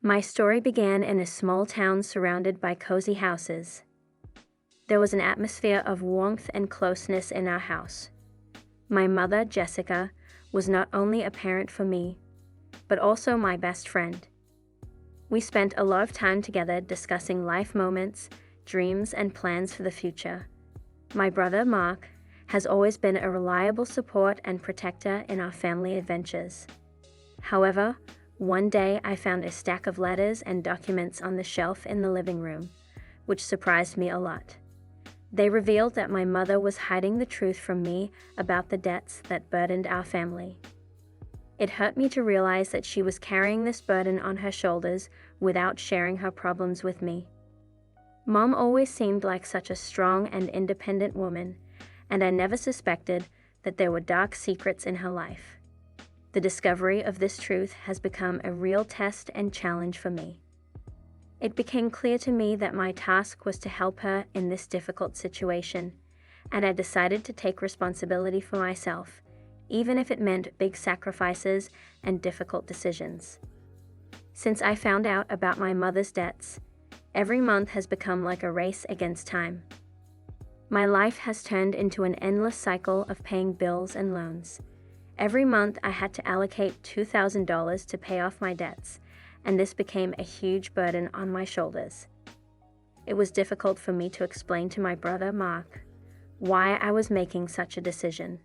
My story began in a small town surrounded by cozy houses. There was an atmosphere of warmth and closeness in our house. My mother, Jessica, was not only a parent for me, but also my best friend. We spent a lot of time together discussing life moments, dreams, and plans for the future. My brother, Mark, has always been a reliable support and protector in our family adventures. However, one day I found a stack of letters and documents on the shelf in the living room, which surprised me a lot. They revealed that my mother was hiding the truth from me about the debts that burdened our family. It hurt me to realize that she was carrying this burden on her shoulders without sharing her problems with me. Mom always seemed like such a strong and independent woman, and I never suspected that there were dark secrets in her life. The discovery of this truth has become a real test and challenge for me. It became clear to me that my task was to help her in this difficult situation, and I decided to take responsibility for myself, even if it meant big sacrifices and difficult decisions. Since I found out about my mother's debts, every month has become like a race against time. My life has turned into an endless cycle of paying bills and loans. Every month I had to allocate $2,000 to pay off my debts, and this became a huge burden on my shoulders. It was difficult for me to explain to my brother, Mark, why I was making such a decision.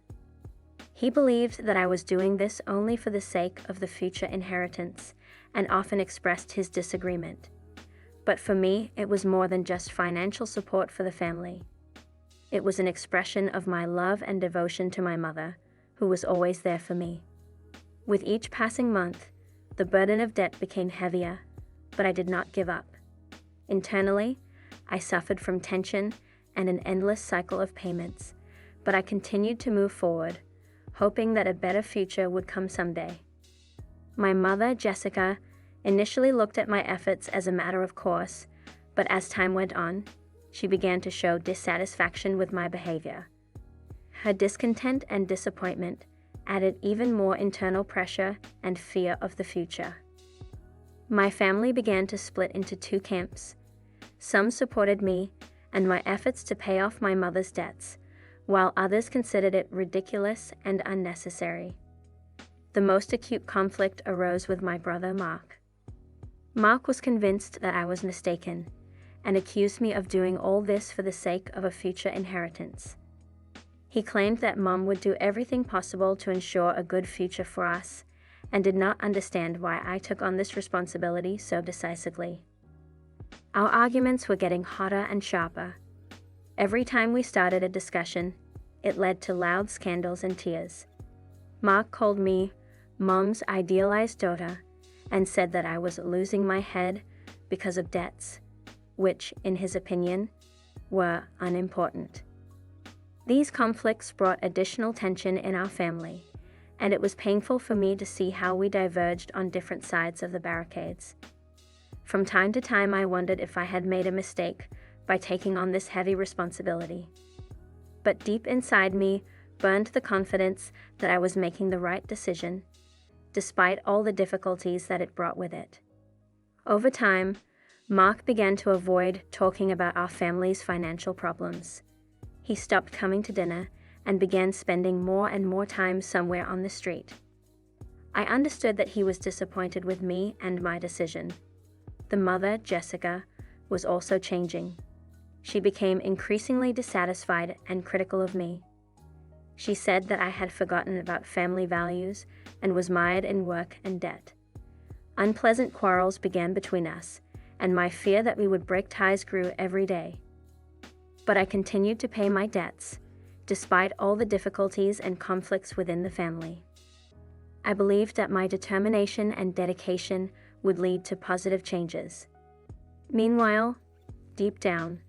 He believed that I was doing this only for the sake of the future inheritance, and often expressed his disagreement. But for me, it was more than just financial support for the family. It was an expression of my love and devotion to my mother, who was always there for me. With each passing month, the burden of debt became heavier, but I did not give up. Internally, I suffered from tension and an endless cycle of payments, but I continued to move forward, hoping that a better future would come someday. My mother, Jessica, initially looked at my efforts as a matter of course, but as time went on, she began to show dissatisfaction with my behavior. Her discontent and disappointment added even more internal pressure and fear of the future. My family began to split into two camps. Some supported me and my efforts to pay off my mother's debts, while others considered it ridiculous and unnecessary. The most acute conflict arose with my brother, Mark. Mark was convinced that I was mistaken, and accused me of doing all this for the sake of a future inheritance. He claimed that Mom would do everything possible to ensure a good future for us, and did not understand why I took on this responsibility so decisively. Our arguments were getting hotter and sharper. Every time we started a discussion, it led to loud scandals and tears. Mark called me Mom's idealized daughter and said that I was losing my head because of debts, which, in his opinion, were unimportant. These conflicts brought additional tension in our family, and it was painful for me to see how we diverged on different sides of the barricades. From time to time, I wondered if I had made a mistake by taking on this heavy responsibility. But deep inside me burned the confidence that I was making the right decision, despite all the difficulties that it brought with it. Over time, Mark began to avoid talking about our family's financial problems. He stopped coming to dinner and began spending more and more time somewhere on the street. I understood that he was disappointed with me and my decision. The mother, Jessica, was also changing. She became increasingly dissatisfied and critical of me. She said that I had forgotten about family values and was mired in work and debt. Unpleasant quarrels began between us, and my fear that we would break ties grew every day. But I continued to pay my debts, despite all the difficulties and conflicts within the family. I believed that my determination and dedication would lead to positive changes. Meanwhile, deep down,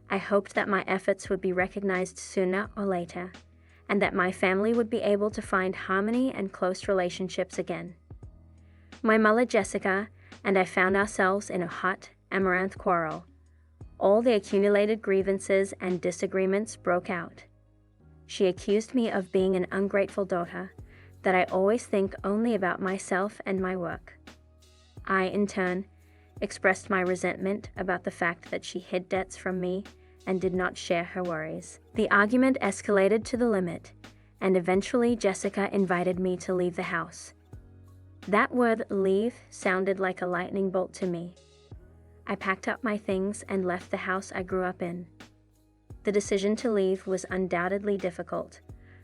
I hoped that my efforts would be recognized sooner or later, and that my family would be able to find harmony and close relationships again. My mother, Jessica, and I found ourselves in a hot amaranth quarrel. All the accumulated grievances and disagreements broke out. She accused me of being an ungrateful daughter, that I always think only about myself and my work. I, in turn, expressed my resentment about the fact that she hid debts from me and did not share her worries. The argument escalated to the limit, and eventually Jessica invited me to leave the house. That word leave sounded like a lightning bolt to me. I packed up my things and left the house I grew up in. The decision to leave was undoubtedly difficult,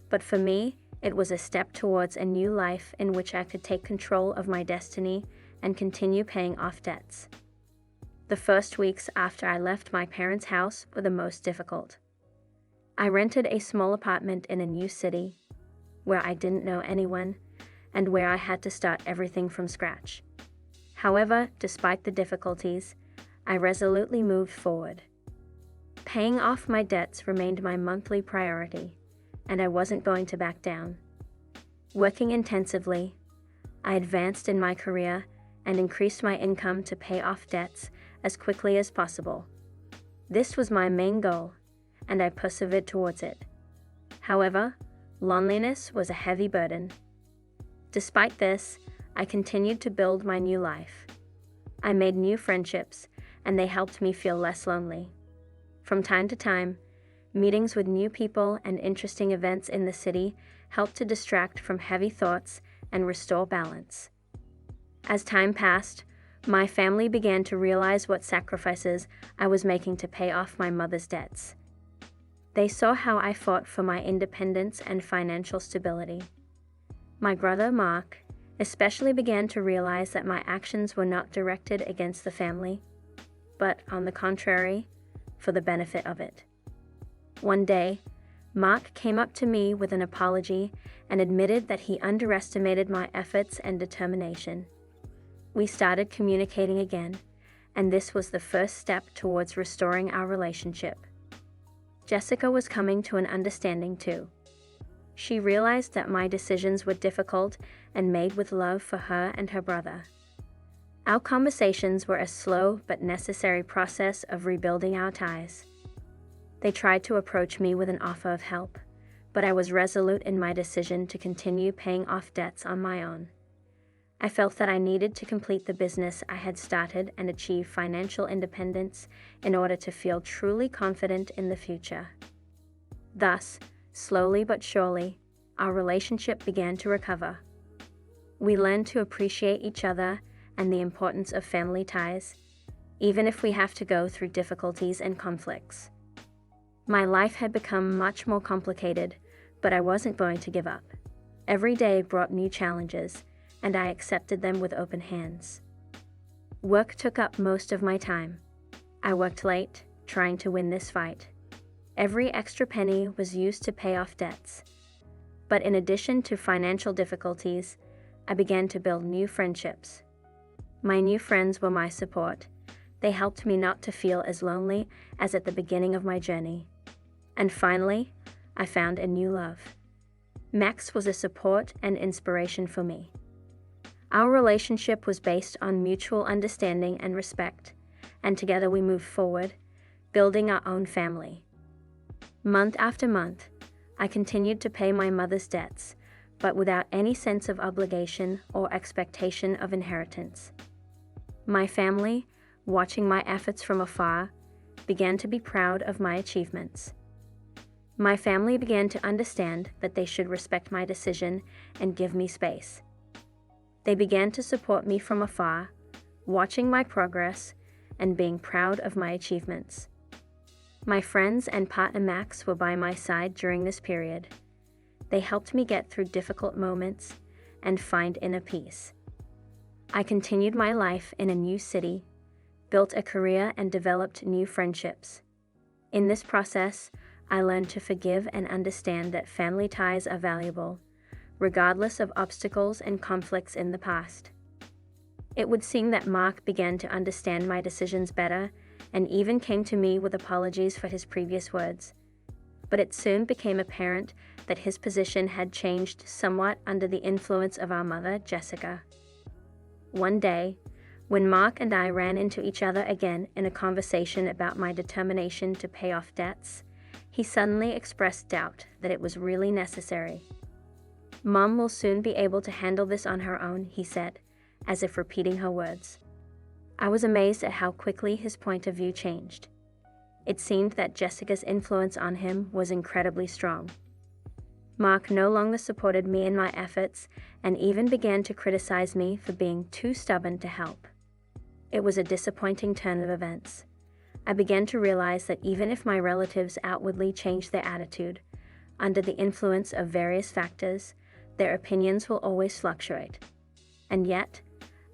but for me, it was a step towards a new life in which I could take control of my destiny and continue paying off debts. The first weeks after I left my parents' house were the most difficult. I rented a small apartment in a new city, where I didn't know anyone, and where I had to start everything from scratch. However, despite the difficulties, I resolutely moved forward. Paying off my debts remained my monthly priority, and I wasn't going to back down. Working intensively, I advanced in my career and increased my income to pay off debts as quickly as possible. This was my main goal, and I persevered towards it. However, loneliness was a heavy burden. Despite this, I continued to build my new life. I made new friendships, and they helped me feel less lonely. From time to time, meetings with new people and interesting events in the city helped to distract from heavy thoughts and restore balance. As time passed, my family began to realize what sacrifices I was making to pay off my mother's debts. They saw how I fought for my independence and financial stability. My brother, Mark, especially began to realize that my actions were not directed against the family, but, on the contrary, for the benefit of it. One day, Mark came up to me with an apology and admitted that he underestimated my efforts and determination. We started communicating again, and this was the first step towards restoring our relationship. Jessica was coming to an understanding too. She realized that my decisions were difficult and made with love for her and her brother. Our conversations were a slow but necessary process of rebuilding our ties. They tried to approach me with an offer of help, but I was resolute in my decision to continue paying off debts on my own. I felt that I needed to complete the business I had started and achieve financial independence in order to feel truly confident in the future. Thus, slowly but surely, our relationship began to recover. We learned to appreciate each other and the importance of family ties, even if we have to go through difficulties and conflicts. My life had become much more complicated, but I wasn't going to give up. Every day brought new challenges, and I accepted them with open hands. Work took up most of my time. I worked late, trying to win this fight. Every extra penny was used to pay off debts. But in addition to financial difficulties, I began to build new friendships. My new friends were my support. They helped me not to feel as lonely as at the beginning of my journey. And finally, I found a new love. Max was a support and inspiration for me. Our relationship was based on mutual understanding and respect, and together we moved forward, building our own family. Month after month, I continued to pay my mother's debts, but without any sense of obligation or expectation of inheritance. My family, watching my efforts from afar, began to be proud of my achievements. My family began to understand that they should respect my decision and give me space. They began to support me from afar, watching my progress and being proud of my achievements. My friends and partner Max were by my side during this period. They helped me get through difficult moments and find inner peace. I continued my life in a new city, built a career and developed new friendships. In this process, I learned to forgive and understand that family ties are valuable, regardless of obstacles and conflicts in the past. It would seem that Mark began to understand my decisions better and even came to me with apologies for his previous words. But it soon became apparent that his position had changed somewhat under the influence of our mother, Jessica. One day, when Mark and I ran into each other again in a conversation about my determination to pay off debts, he suddenly expressed doubt that it was really necessary. "Mom will soon be able to handle this on her own," he said, as if repeating her words. I was amazed at how quickly his point of view changed. It seemed that Jessica's influence on him was incredibly strong. Mark no longer supported me in my efforts and even began to criticize me for being too stubborn to help. It was a disappointing turn of events. I began to realize that even if my relatives outwardly changed their attitude, under the influence of various factors, their opinions will always fluctuate. And yet,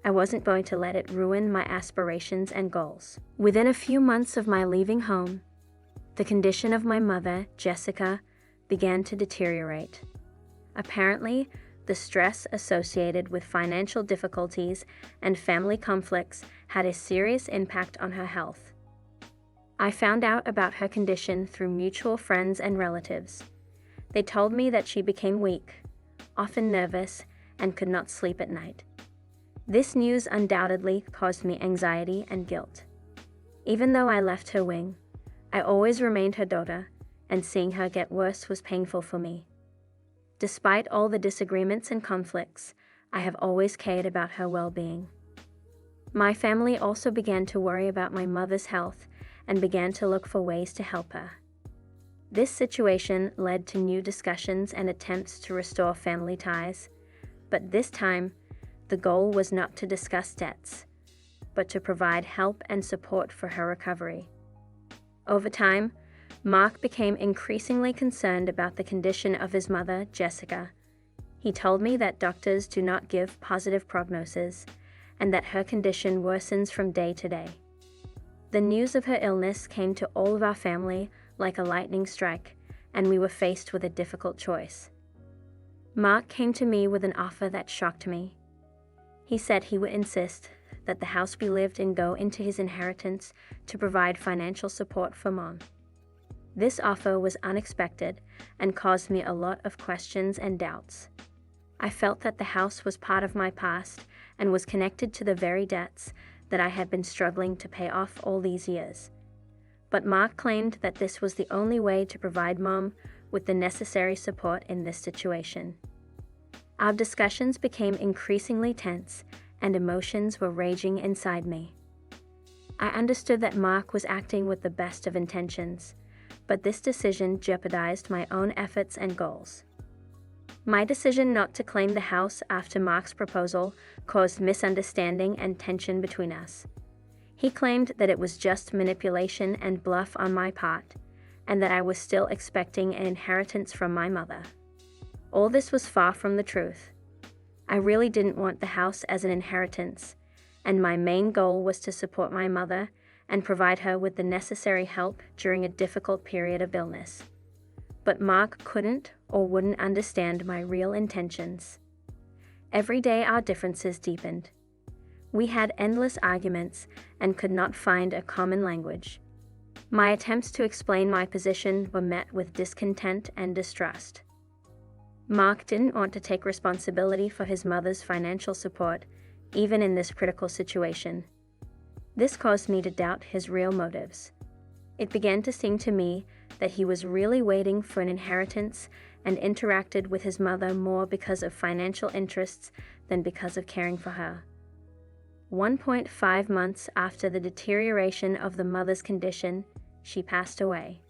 I wasn't going to let it ruin my aspirations and goals. Within a few months of my leaving home, the condition of my mother, Jessica, began to deteriorate. Apparently, the stress associated with financial difficulties and family conflicts had a serious impact on her health. I found out about her condition through mutual friends and relatives. They told me that she became weak, often nervous, and could not sleep at night. This news undoubtedly caused me anxiety and guilt. Even though I left her wing, I always remained her daughter, and seeing her get worse was painful for me. Despite all the disagreements and conflicts, I have always cared about her well-being. My family also began to worry about my mother's health and began to look for ways to help her. This situation led to new discussions and attempts to restore family ties, but this time, the goal was not to discuss debts, but to provide help and support for her recovery. Over time, Mark became increasingly concerned about the condition of his mother, Jessica. He told me that doctors do not give positive prognoses and that her condition worsens from day to day. The news of her illness came to all of our family like a lightning strike, and we were faced with a difficult choice. Mark came to me with an offer that shocked me. He said he would insist that the house we lived in go into his inheritance to provide financial support for Mom. This offer was unexpected and caused me a lot of questions and doubts. I felt that the house was part of my past and was connected to the very debts that I had been struggling to pay off all these years. But Mark claimed that this was the only way to provide Mom with the necessary support in this situation. Our discussions became increasingly tense, and emotions were raging inside me. I understood that Mark was acting with the best of intentions, but this decision jeopardized my own efforts and goals. My decision not to claim the house after Mark's proposal caused misunderstanding and tension between us. He claimed that it was just manipulation and bluff on my part, and that I was still expecting an inheritance from my mother. All this was far from the truth. I really didn't want the house as an inheritance, and my main goal was to support my mother and provide her with the necessary help during a difficult period of illness. But Mark couldn't or wouldn't understand my real intentions. Every day our differences deepened. We had endless arguments and could not find a common language. My attempts to explain my position were met with discontent and distrust. Mark didn't want to take responsibility for his mother's financial support, even in this critical situation. This caused me to doubt his real motives. It began to seem to me that he was really waiting for an inheritance and interacted with his mother more because of financial interests than because of caring for her. 1.5 months after the deterioration of the mother's condition, she passed away.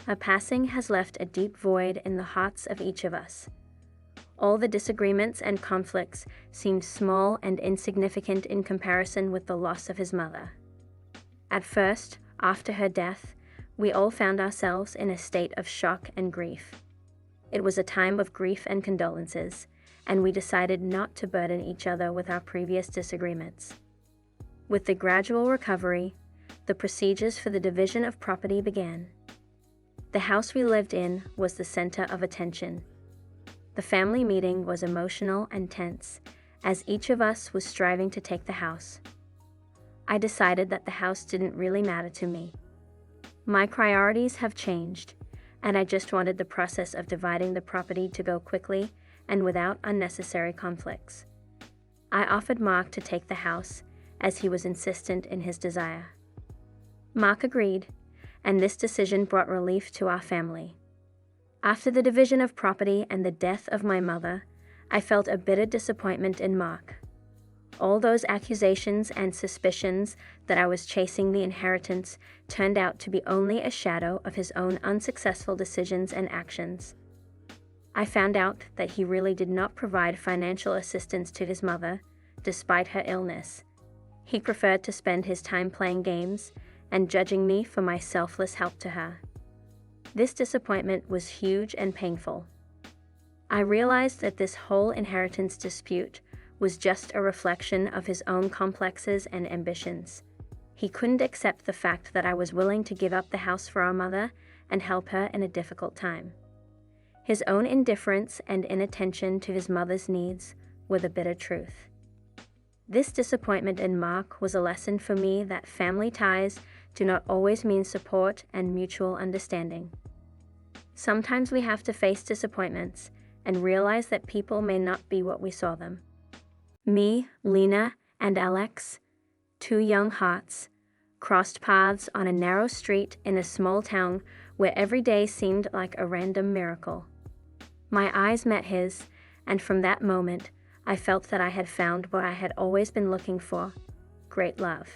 Her passing has left a deep void in the hearts of each of us. All the disagreements and conflicts seemed small and insignificant in comparison with the loss of his mother. At first, after her death, we all found ourselves in a state of shock and grief. It was a time of grief and condolences, and we decided not to burden each other with our previous disagreements. With the gradual recovery, the procedures for the division of property began. The house we lived in was the center of attention. The family meeting was emotional and tense, as each of us was striving to take the house. I decided that the house didn't really matter to me. My priorities have changed, and I just wanted the process of dividing the property to go quickly and without unnecessary conflicts. I offered Mark to take the house, as he was insistent in his desire. Mark agreed, and this decision brought relief to our family. After the division of property and the death of my mother, I felt a bitter disappointment in Mark. All those accusations and suspicions that I was chasing the inheritance turned out to be only a shadow of his own unsuccessful decisions and actions. I found out that he really did not provide financial assistance to his mother, despite her illness. He preferred to spend his time playing games and judging me for my selfless help to her. This disappointment was huge and painful. I realized that this whole inheritance dispute was just a reflection of his own complexes and ambitions. He couldn't accept the fact that I was willing to give up the house for our mother and help her in a difficult time. His own indifference and inattention to his mother's needs were the bitter truth. This disappointment in Mark was a lesson for me that family ties do not always mean support and mutual understanding. Sometimes we have to face disappointments and realize that people may not be what we saw them. Me, Lena, and Alex, two young hearts, crossed paths on a narrow street in a small town where every day seemed like a random miracle. My eyes met his, and from that moment, I felt that I had found what I had always been looking for: great love.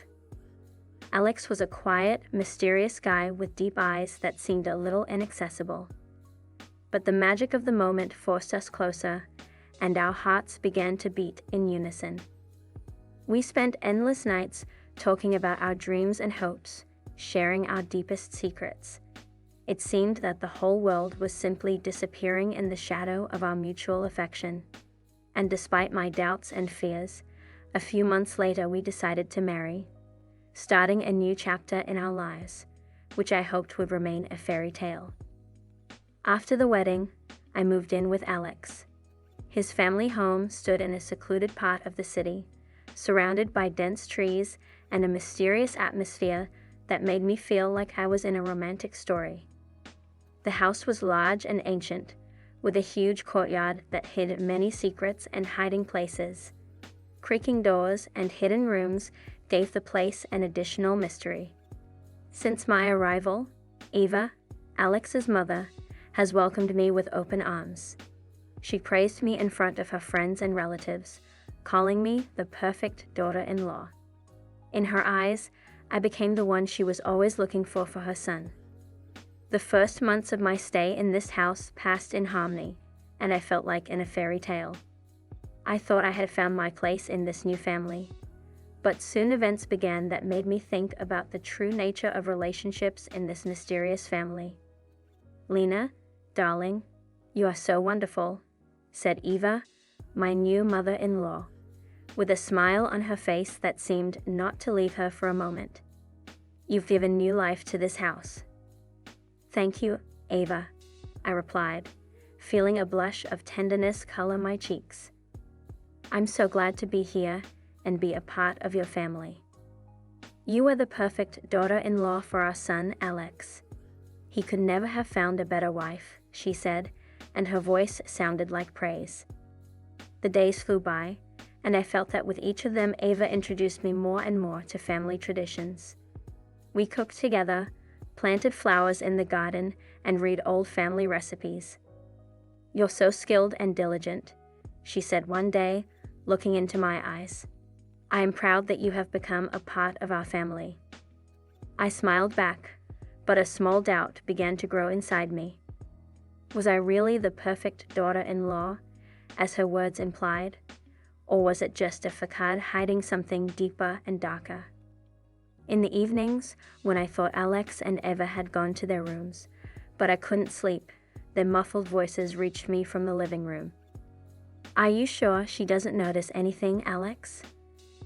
Alex was a quiet, mysterious guy with deep eyes that seemed a little inaccessible. But the magic of the moment forced us closer, and our hearts began to beat in unison. We spent endless nights talking about our dreams and hopes, sharing our deepest secrets. It seemed that the whole world was simply disappearing in the shadow of our mutual affection. And despite my doubts and fears, a few months later we decided to marry, starting a new chapter in our lives, which I hoped would remain a fairy tale. After the wedding, I moved in with Alex. His family home stood in a secluded part of the city, surrounded by dense trees and a mysterious atmosphere that made me feel like I was in a romantic story. The house was large and ancient, with a huge courtyard that hid many secrets and hiding places. Creaking doors and hidden rooms gave the place an additional mystery. Since my arrival, Eva, Alex's mother, has welcomed me with open arms. She praised me in front of her friends and relatives, calling me the perfect daughter-in-law. In her eyes, I became the one she was always looking for her son. The first months of my stay in this house passed in harmony, and I felt like in a fairy tale. I thought I had found my place in this new family, but soon events began that made me think about the true nature of relationships in this mysterious family. "Lena, darling, you are so wonderful," said Eva, my new mother-in-law, with a smile on her face that seemed not to leave her for a moment. "You've given new life to this house." "Thank you, Eva," I replied, feeling a blush of tenderness color my cheeks. "I'm so glad to be here and be a part of your family. You are the perfect daughter-in-law for our son, Alex. He could never have found a better wife," she said, and her voice sounded like praise. The days flew by, and I felt that with each of them Eva introduced me more and more to family traditions. We cooked together, planted flowers in the garden, and read old family recipes. "You're so skilled and diligent," she said one day, looking into my eyes. "I am proud that you have become a part of our family." I smiled back, but a small doubt began to grow inside me. Was I really the perfect daughter-in-law, as her words implied, or was it just a facade hiding something deeper and darker? In the evenings, when I thought Alex and Eva had gone to their rooms, but I couldn't sleep, their muffled voices reached me from the living room. "Are you sure she doesn't notice anything, Alex?"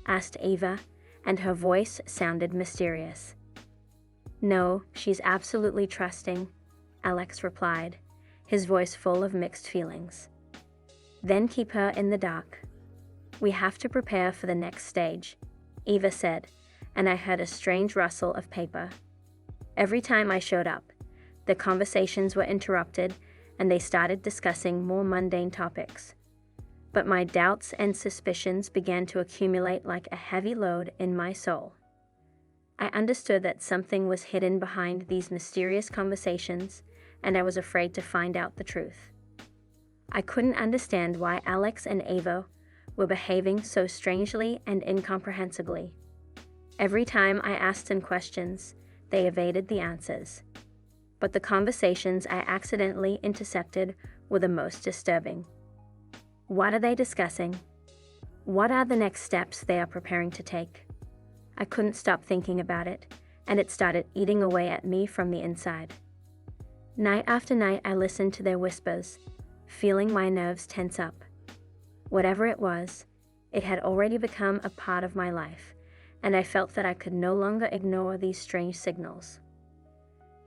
asked Eva, and her voice sounded mysterious. "No, she's absolutely trusting," Alex replied, his voice full of mixed feelings. "Then keep her in the dark. We have to prepare for the next stage," Eva said, and I heard a strange rustle of paper. Every time I showed up, the conversations were interrupted and they started discussing more mundane topics. But my doubts and suspicions began to accumulate like a heavy load in my soul. I understood that something was hidden behind these mysterious conversations, and I was afraid to find out the truth. I couldn't understand why Alex and Eva were behaving so strangely and incomprehensibly. Every time I asked them questions, they evaded the answers. But the conversations I accidentally intercepted were the most disturbing. What are they discussing? What are the next steps they are preparing to take? I couldn't stop thinking about it, and it started eating away at me from the inside. Night after night, I listened to their whispers, feeling my nerves tense up. Whatever it was, it had already become a part of my life, and I felt that I could no longer ignore these strange signals.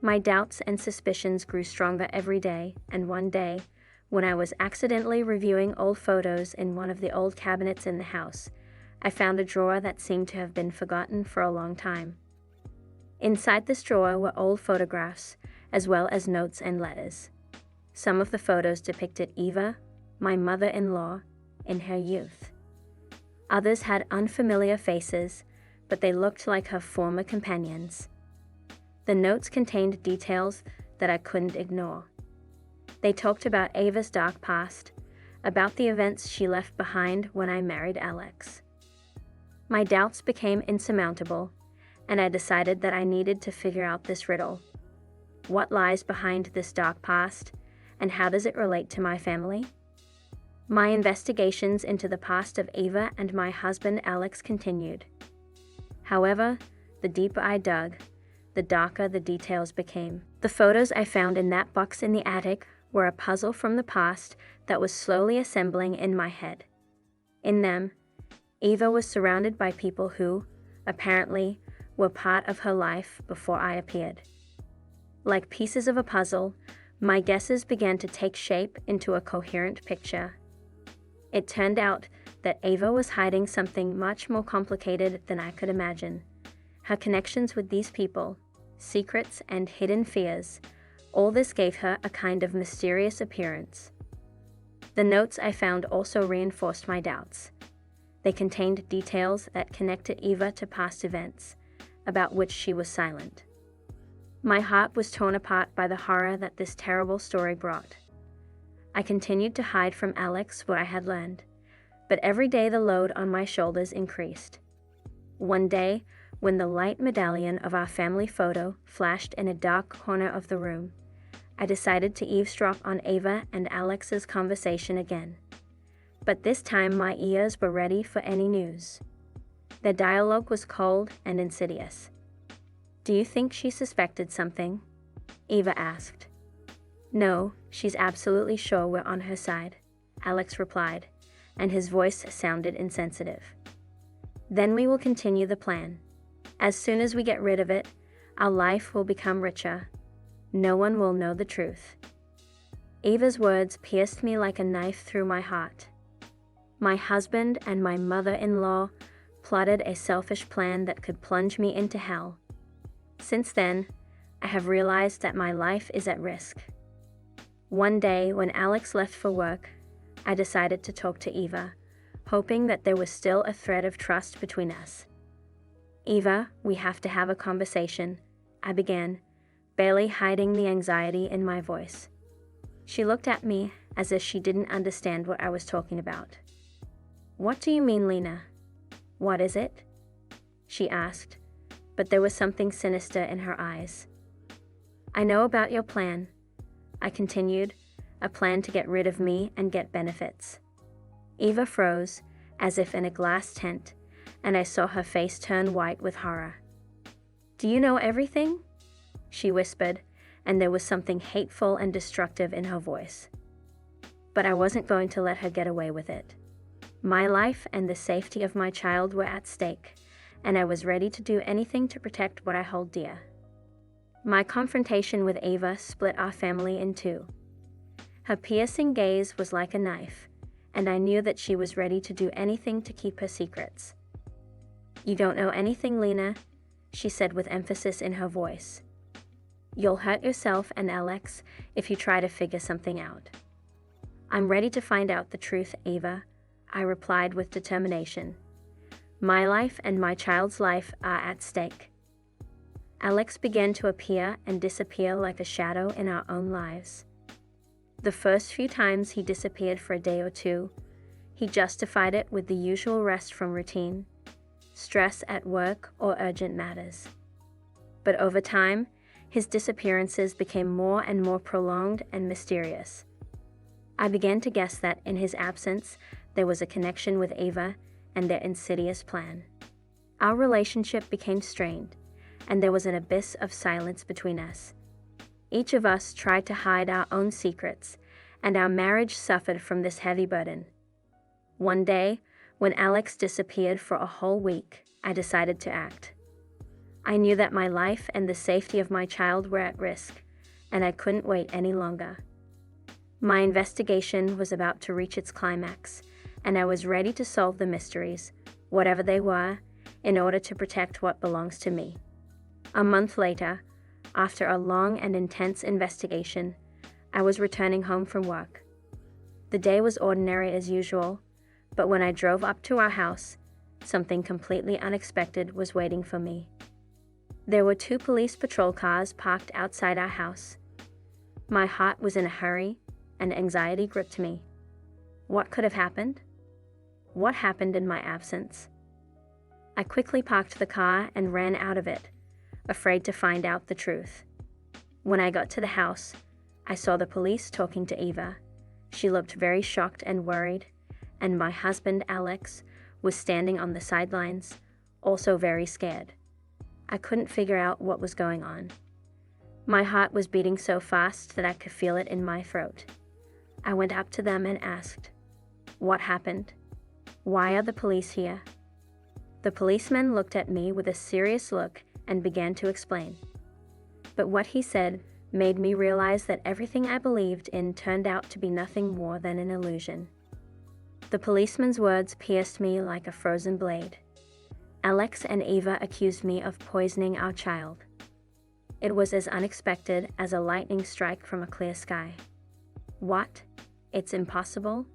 My doubts and suspicions grew stronger every day, and one day, when I was accidentally reviewing old photos in one of the old cabinets in the house, I found a drawer that seemed to have been forgotten for a long time. Inside this drawer were old photographs, as well as notes and letters. Some of the photos depicted Eva, my mother-in-law, in her youth. Others had unfamiliar faces, but they looked like her former companions. The notes contained details that I couldn't ignore. They talked about Ava's dark past, about the events she left behind when I married Alex. My doubts became insurmountable, and I decided that I needed to figure out this riddle. What lies behind this dark past, and how does it relate to my family? My investigations into the past of Eva and my husband Alex continued. However, the deeper I dug, the darker the details became. The photos I found in that box in the attic were a puzzle from the past that was slowly assembling in my head. In them, Eva was surrounded by people who, apparently, were part of her life before I appeared. Like pieces of a puzzle, my guesses began to take shape into a coherent picture. It turned out that Eva was hiding something much more complicated than I could imagine. Her connections with these people, secrets and hidden fears, all this gave her a kind of mysterious appearance. The notes I found also reinforced my doubts. They contained details that connected Eva to past events, about which she was silent. My heart was torn apart by the horror that this terrible story brought. I continued to hide from Alex what I had learned, but every day the load on my shoulders increased. One day, when the light medallion of our family photo flashed in a dark corner of the room, I decided to eavesdrop on Eva and Alex's conversation again. But this time my ears were ready for any news. Their dialogue was cold and insidious. "Do you think she suspected something?" Eva asked. "No, she's absolutely sure we're on her side," Alex replied, and his voice sounded insensitive. "Then we will continue the plan. As soon as we get rid of it, our life will become richer. No one will know the truth." Eva's words pierced me like a knife through my heart. My husband and my mother-in-law plotted a selfish plan that could plunge me into hell. Since then, I have realized that my life is at risk. One day, when Alex left for work, I decided to talk to Eva, hoping that there was still a thread of trust between us. "Eva, we have to have a conversation," I began, barely hiding the anxiety in my voice. She looked at me as if she didn't understand what I was talking about. "What do you mean, Lena? What is it?" she asked, but there was something sinister in her eyes. "I know about your plan," I continued, "a plan to get rid of me and get benefits." Eva froze, as if in a glass tent, and I saw her face turn white with horror. "Do you know everything?" she whispered, and there was something hateful and destructive in her voice. But I wasn't going to let her get away with it. My life and the safety of my child were at stake, and I was ready to do anything to protect what I hold dear. My confrontation with Eva split our family in two. Her piercing gaze was like a knife, and I knew that she was ready to do anything to keep her secrets. "You don't know anything, Lena," she said with emphasis in her voice. "You'll hurt yourself and Alex if you try to figure something out." "I'm ready to find out the truth, Eva," I replied with determination. "My life and my child's life are at stake." Alex began to appear and disappear like a shadow in our own lives. The first few times he disappeared for a day or two, He justified it with the usual rest from routine, stress at work, or urgent matters. But over time, his disappearances became more and more prolonged and mysterious. I began to guess that in his absence, there was a connection with Ava and their insidious plan. Our relationship became strained, and there was an abyss of silence between us. Each of us tried to hide our own secrets, and our marriage suffered from this heavy burden. One day, when Alex disappeared for a whole week, I decided to act. I knew that my life and the safety of my child were at risk, and I couldn't wait any longer. My investigation was about to reach its climax, and I was ready to solve the mysteries, whatever they were, in order to protect what belongs to me. A month later, after a long and intense investigation, I was returning home from work. The day was ordinary as usual, but when I drove up to our house, something completely unexpected was waiting for me. There were 2 police patrol cars parked outside our house. My heart was in a hurry, and anxiety gripped me. What could have happened? What happened in my absence? I quickly parked the car and ran out of it, afraid to find out the truth. When I got to the house, I saw the police talking to Eva. She looked very shocked and worried, and my husband, Alex, was standing on the sidelines, also very scared. I couldn't figure out what was going on. My heart was beating so fast that I could feel it in my throat. I went up to them and asked, "What happened? Why are the police here?" The policeman looked at me with a serious look and began to explain. But what he said made me realize that everything I believed in turned out to be nothing more than an illusion. The policeman's words pierced me like a frozen blade. Alex and Eva accused me of poisoning our child. It was as unexpected as a lightning strike from a clear sky. What? It's impossible?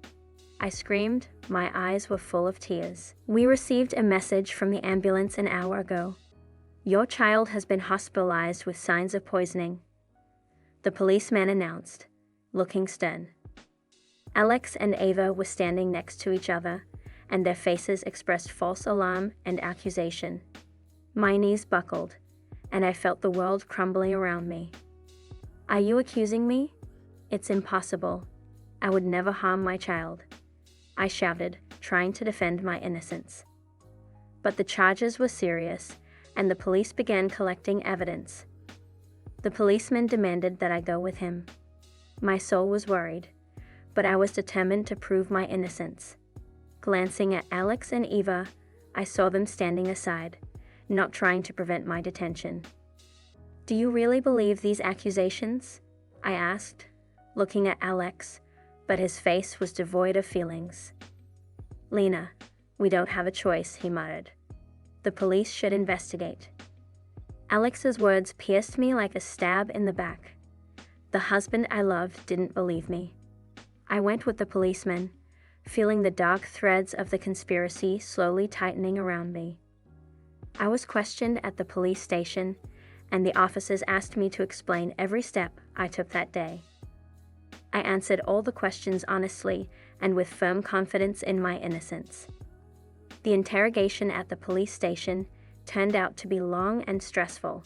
I screamed, my eyes were full of tears. "We received a message from the ambulance an hour ago. Your child has been hospitalized with signs of poisoning," the policeman announced, looking stern. Alex and Ava were standing next to each other, and their faces expressed false alarm and accusation. My knees buckled, and I felt the world crumbling around me. "Are you accusing me? It's impossible. I would never harm my child," I shouted, trying to defend my innocence. But the charges were serious, and the police began collecting evidence. The policeman demanded that I go with him. My soul was worried, but I was determined to prove my innocence. Glancing at Alex and Eva, I saw them standing aside, not trying to prevent my detention. "Do you really believe these accusations?" I asked, looking at Alex, but his face was devoid of feelings. "Lena, we don't have a choice," he muttered. "The police should investigate." Alex's words pierced me like a stab in the back. The husband I loved didn't believe me. I went with the policeman, feeling the dark threads of the conspiracy slowly tightening around me. I was questioned at the police station, and the officers asked me to explain every step I took that day. I answered all the questions honestly and with firm confidence in my innocence. The interrogation at the police station turned out to be long and stressful.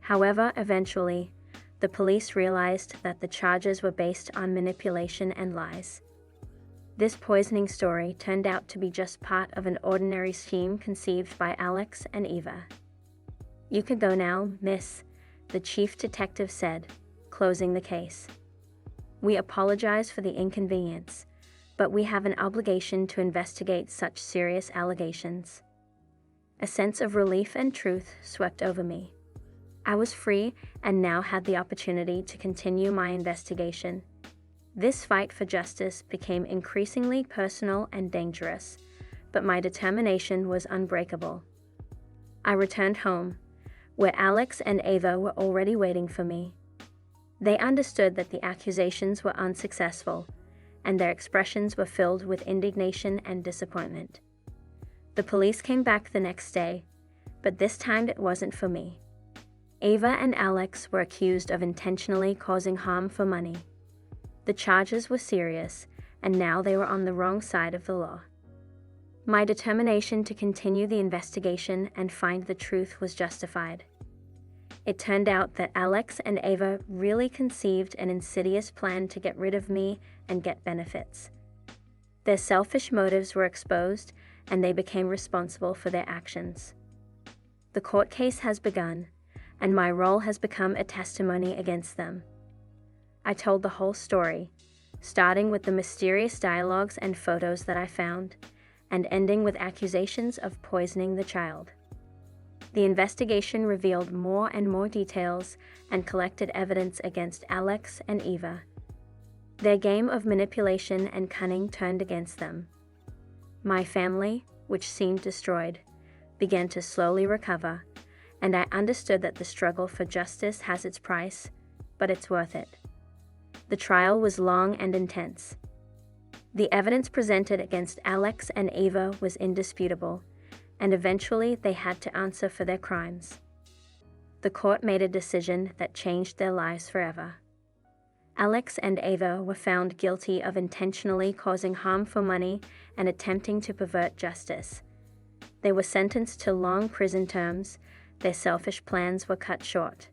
However, eventually, the police realized that the charges were based on manipulation and lies. This poisoning story turned out to be just part of an ordinary scheme conceived by Alex and Eva. "You can go now, miss," the chief detective said, closing the case. "We apologize for the inconvenience, but we have an obligation to investigate such serious allegations." A sense of relief and truth swept over me. I was free and now had the opportunity to continue my investigation. This fight for justice became increasingly personal and dangerous, but my determination was unbreakable. I returned home, where Alex and Ava were already waiting for me. They understood that the accusations were unsuccessful, and their expressions were filled with indignation and disappointment. The police came back the next day, but this time it wasn't for me. Ava and Alex were accused of intentionally causing harm for money. The charges were serious, and now they were on the wrong side of the law. My determination to continue the investigation and find the truth was justified. It turned out that Alex and Ava really conceived an insidious plan to get rid of me and get benefits. Their selfish motives were exposed, and they became responsible for their actions. The court case has begun, and my role has become a testimony against them. I told the whole story, starting with the mysterious dialogues and photos that I found, and ending with accusations of poisoning the child. The investigation revealed more and more details and collected evidence against Alex and Eva. Their game of manipulation and cunning turned against them. My family, which seemed destroyed, began to slowly recover, and I understood that the struggle for justice has its price, but it's worth it. The trial was long and intense. The evidence presented against Alex and Eva was indisputable, and eventually they had to answer for their crimes. The court made a decision that changed their lives forever. Alex and Ava were found guilty of intentionally causing harm for money and attempting to pervert justice. They were sentenced to long prison terms. Their selfish plans were cut short.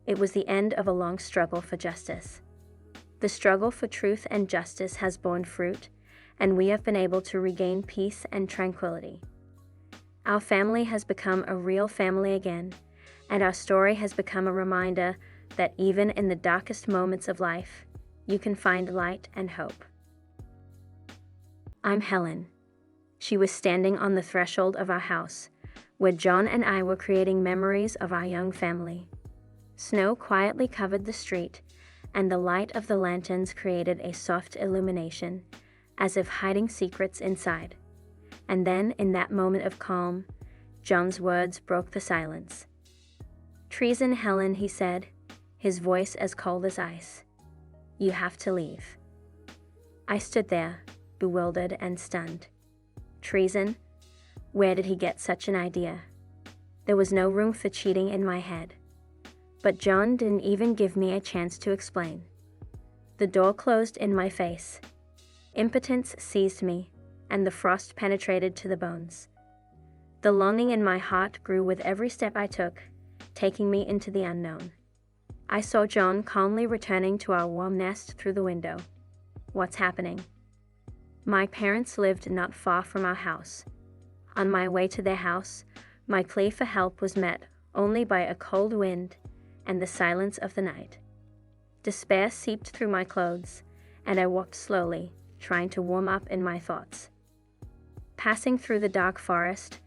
It was the end of a long struggle for justice. The struggle for truth and justice has borne fruit, and we have been able to regain peace and tranquility. Our family has become a real family again, and our story has become a reminder that even in the darkest moments of life, you can find light and hope. I'm Helen. She was standing on the threshold of our house, where John and I were creating memories of our young family. Snow quietly covered the street, and the light of the lanterns created a soft illumination, as if hiding secrets inside. And then, in that moment of calm, John's words broke the silence. "Treason, Helen," he said, his voice as cold as ice. "You have to leave." I stood there, bewildered and stunned. Treason? Where did he get such an idea? There was no room for cheating in my head. But John didn't even give me a chance to explain. The door closed in my face. Impotence seized me, and the frost penetrated to the bones. The longing in my heart grew with every step I took, taking me into the unknown. I saw John calmly returning to our warm nest through the window. What's happening? My parents lived not far from our house. On my way to their house, my plea for help was met only by a cold wind and the silence of the night. Despair seeped through my clothes, and I walked slowly, trying to warm up in my thoughts. Passing through the dark forest,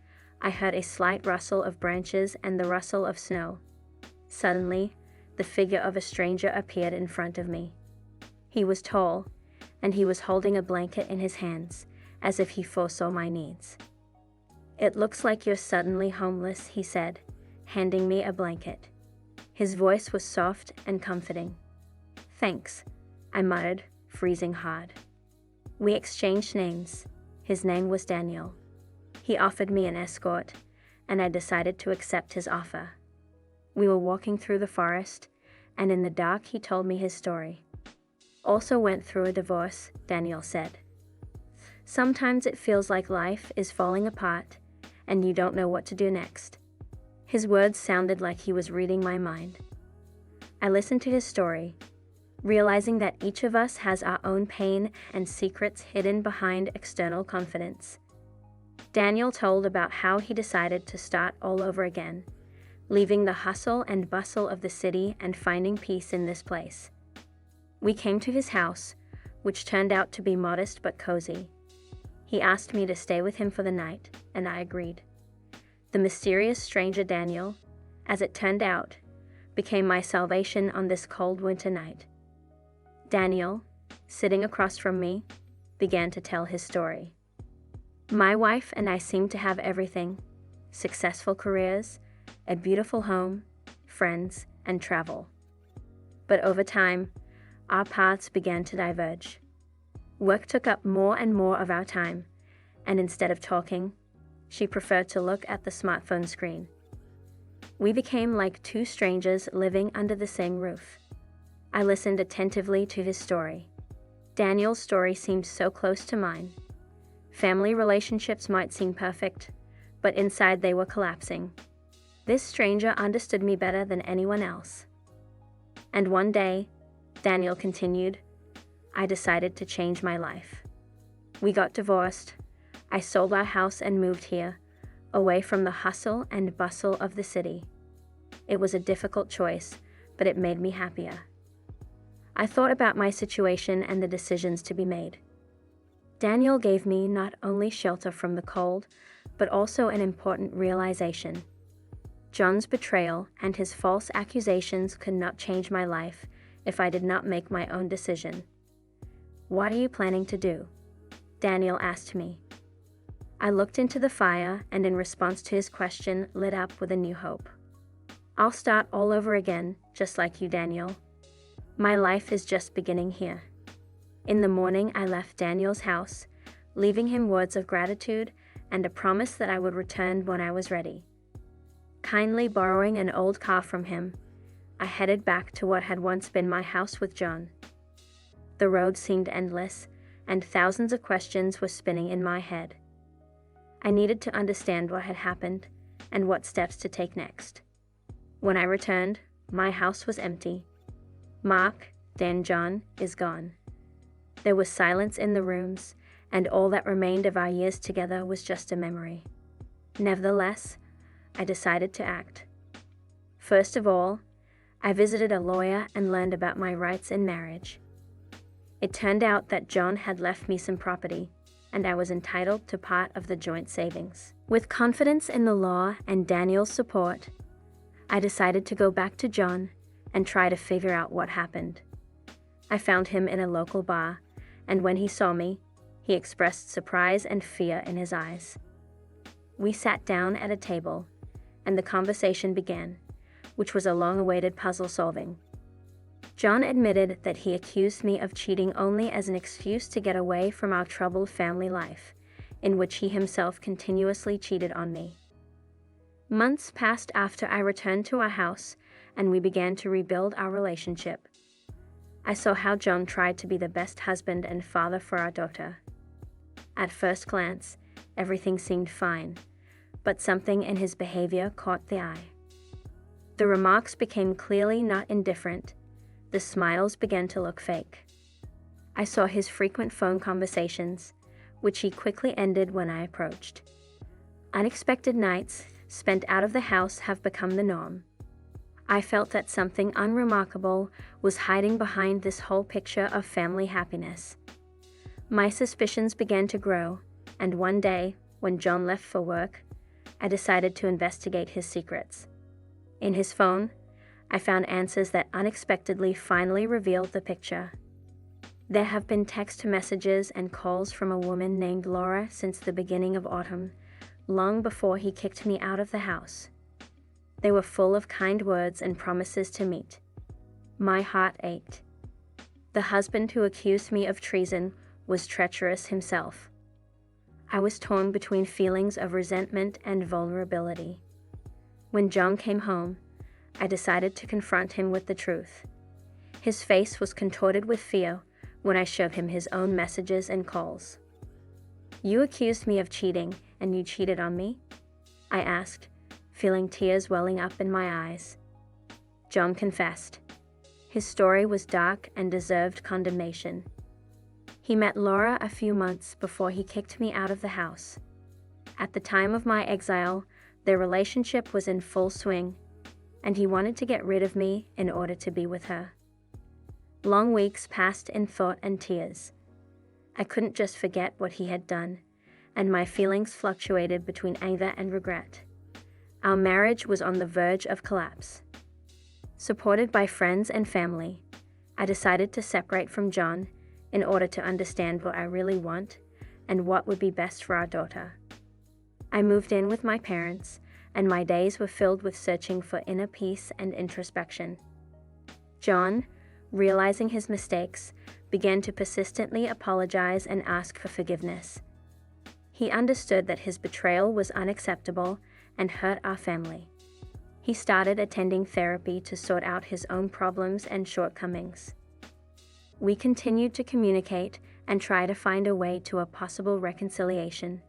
I heard a slight rustle of branches and the rustle of snow. Suddenly, the figure of a stranger appeared in front of me. He was tall, and he was holding a blanket in his hands, as if he foresaw my needs. "It looks like you're suddenly homeless," he said, handing me a blanket. His voice was soft and comforting. "Thanks," I muttered, freezing hard. We exchanged names. His name was Daniel. He offered me an escort, and I decided to accept his offer. We were walking through the forest, and in the dark he told me his story. "Also went through a divorce," Daniel said. "Sometimes it feels like life is falling apart, and you don't know what to do next." His words sounded like he was reading my mind. I listened to his story, realizing that each of us has our own pain and secrets hidden behind external confidence. Daniel told about how he decided to start all over again, leaving the hustle and bustle of the city and finding peace in this place. We came to his house, which turned out to be modest but cozy. He asked me to stay with him for the night, and I agreed. The mysterious stranger Daniel, as it turned out, became my salvation on this cold winter night. Daniel, sitting across from me, began to tell his story. "My wife and I seemed to have everything: successful careers, a beautiful home, friends, and travel. But over time, our paths began to diverge. Work took up more and more of our time, and instead of talking, she preferred to look at the smartphone screen. We became like two strangers living under the same roof." I listened attentively to his story. Daniel's story seemed so close to mine. Family relationships might seem perfect, but inside they were collapsing. This stranger understood me better than anyone else. And one day, Daniel continued, I decided to change my life. We got divorced. I sold our house and moved here, away from the hustle and bustle of the city. It was a difficult choice, but it made me happier. I thought about my situation and the decisions to be made. Daniel gave me not only shelter from the cold, but also an important realization. John's betrayal and his false accusations could not change my life if I did not make my own decision. What are you planning to do? Daniel asked me. I looked into the fire and in response to his question lit up with a new hope. I'll start all over again, just like you, Daniel. My life is just beginning here. In the morning, I left Daniel's house, leaving him words of gratitude and a promise that I would return when I was ready. Kindly borrowing an old car from him, I headed back to what had once been my house with John. The road seemed endless, and thousands of questions were spinning in my head. I needed to understand what had happened and what steps to take next. When I returned, my house was empty. Mark, then John, is gone. There was silence in the rooms, and all that remained of our years together was just a memory. Nevertheless, I decided to act. First of all, I visited a lawyer and learned about my rights in marriage. It turned out that John had left me some property, and I was entitled to part of the joint savings. With confidence in the law and Daniel's support, I decided to go back to John and try to figure out what happened. I found him in a local bar, and when he saw me, he expressed surprise and fear in his eyes. We sat down at a table, and the conversation began, which was a long-awaited puzzle solving. John admitted that he accused me of cheating only as an excuse to get away from our troubled family life, in which he himself continuously cheated on me. Months passed after I returned to our house, and we began to rebuild our relationship. I saw how John tried to be the best husband and father for our daughter. At first glance, everything seemed fine, but something in his behavior caught the eye. The remarks became clearly not indifferent. The smiles began to look fake. I saw his frequent phone conversations, which he quickly ended when I approached. Unexpected nights spent out of the house have become the norm. I felt that something unremarkable was hiding behind this whole picture of family happiness. My suspicions began to grow, and one day, when John left for work, I decided to investigate his secrets. In his phone, I found answers that unexpectedly finally revealed the picture. There have been text messages and calls from a woman named Laura since the beginning of autumn, long before he kicked me out of the house. They were full of kind words and promises to meet. My heart ached. The husband who accused me of treason was treacherous himself. I was torn between feelings of resentment and vulnerability. When John came home, I decided to confront him with the truth. His face was contorted with fear when I showed him his own messages and calls. "You accused me of cheating, and you cheated on me?" I asked, feeling tears welling up in my eyes. John confessed. His story was dark and deserved condemnation. He met Laura a few months before he kicked me out of the house. At the time of my exile, their relationship was in full swing, and he wanted to get rid of me in order to be with her. Long weeks passed in thought and tears. I couldn't just forget what he had done, and my feelings fluctuated between anger and regret. Our marriage was on the verge of collapse. Supported by friends and family, I decided to separate from John in order to understand what I really want and what would be best for our daughter. I moved in with my parents, and my days were filled with searching for inner peace and introspection. John, realizing his mistakes, began to persistently apologize and ask for forgiveness. He understood that his betrayal was unacceptable and hurt our family. He started attending therapy to sort out his own problems and shortcomings. We continued to communicate and try to find a way to a possible reconciliation,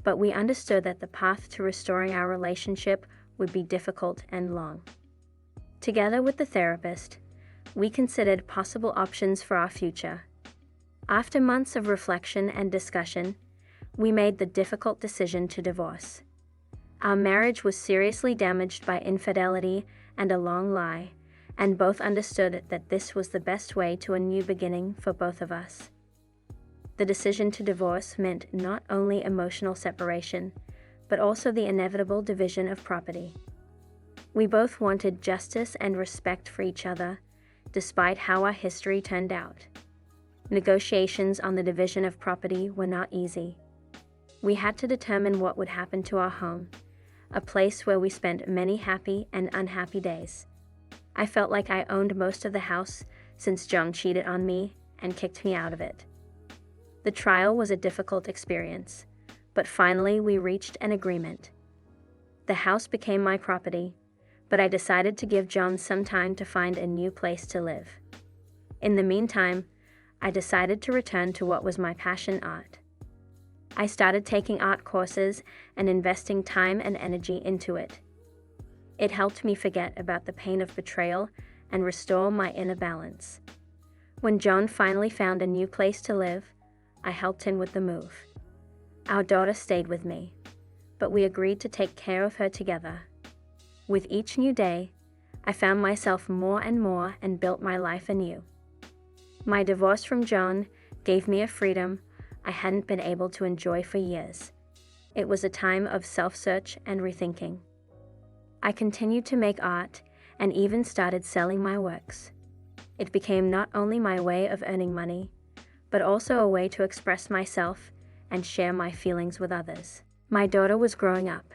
but we understood that the path to restoring our relationship would be difficult and long. Together with the therapist, we considered possible options for our future. After months of reflection and discussion, we made the difficult decision to divorce. Our marriage was seriously damaged by infidelity and a long lie, and both understood that this was the best way to a new beginning for both of us. The decision to divorce meant not only emotional separation, but also the inevitable division of property. We both wanted justice and respect for each other, despite how our history turned out. Negotiations on the division of property were not easy. We had to determine what would happen to our home, a place where we spent many happy and unhappy days. I felt like I owned most of the house since John cheated on me and kicked me out of it. The trial was a difficult experience, but finally we reached an agreement. The house became my property, but I decided to give John some time to find a new place to live. In the meantime, I decided to return to what was my passion, art. I started taking art courses and investing time and energy into it. It helped me forget about the pain of betrayal and restore my inner balance. When John finally found a new place to live, I helped him with the move. Our daughter stayed with me, but we agreed to take care of her together. With each new day, I found myself more and built my life anew. My divorce from John gave me a freedom I hadn't been able to enjoy for years. It was a time of self-search and rethinking. I continued to make art and even started selling my works. It became not only my way of earning money, but also a way to express myself and share my feelings with others. My daughter was growing up,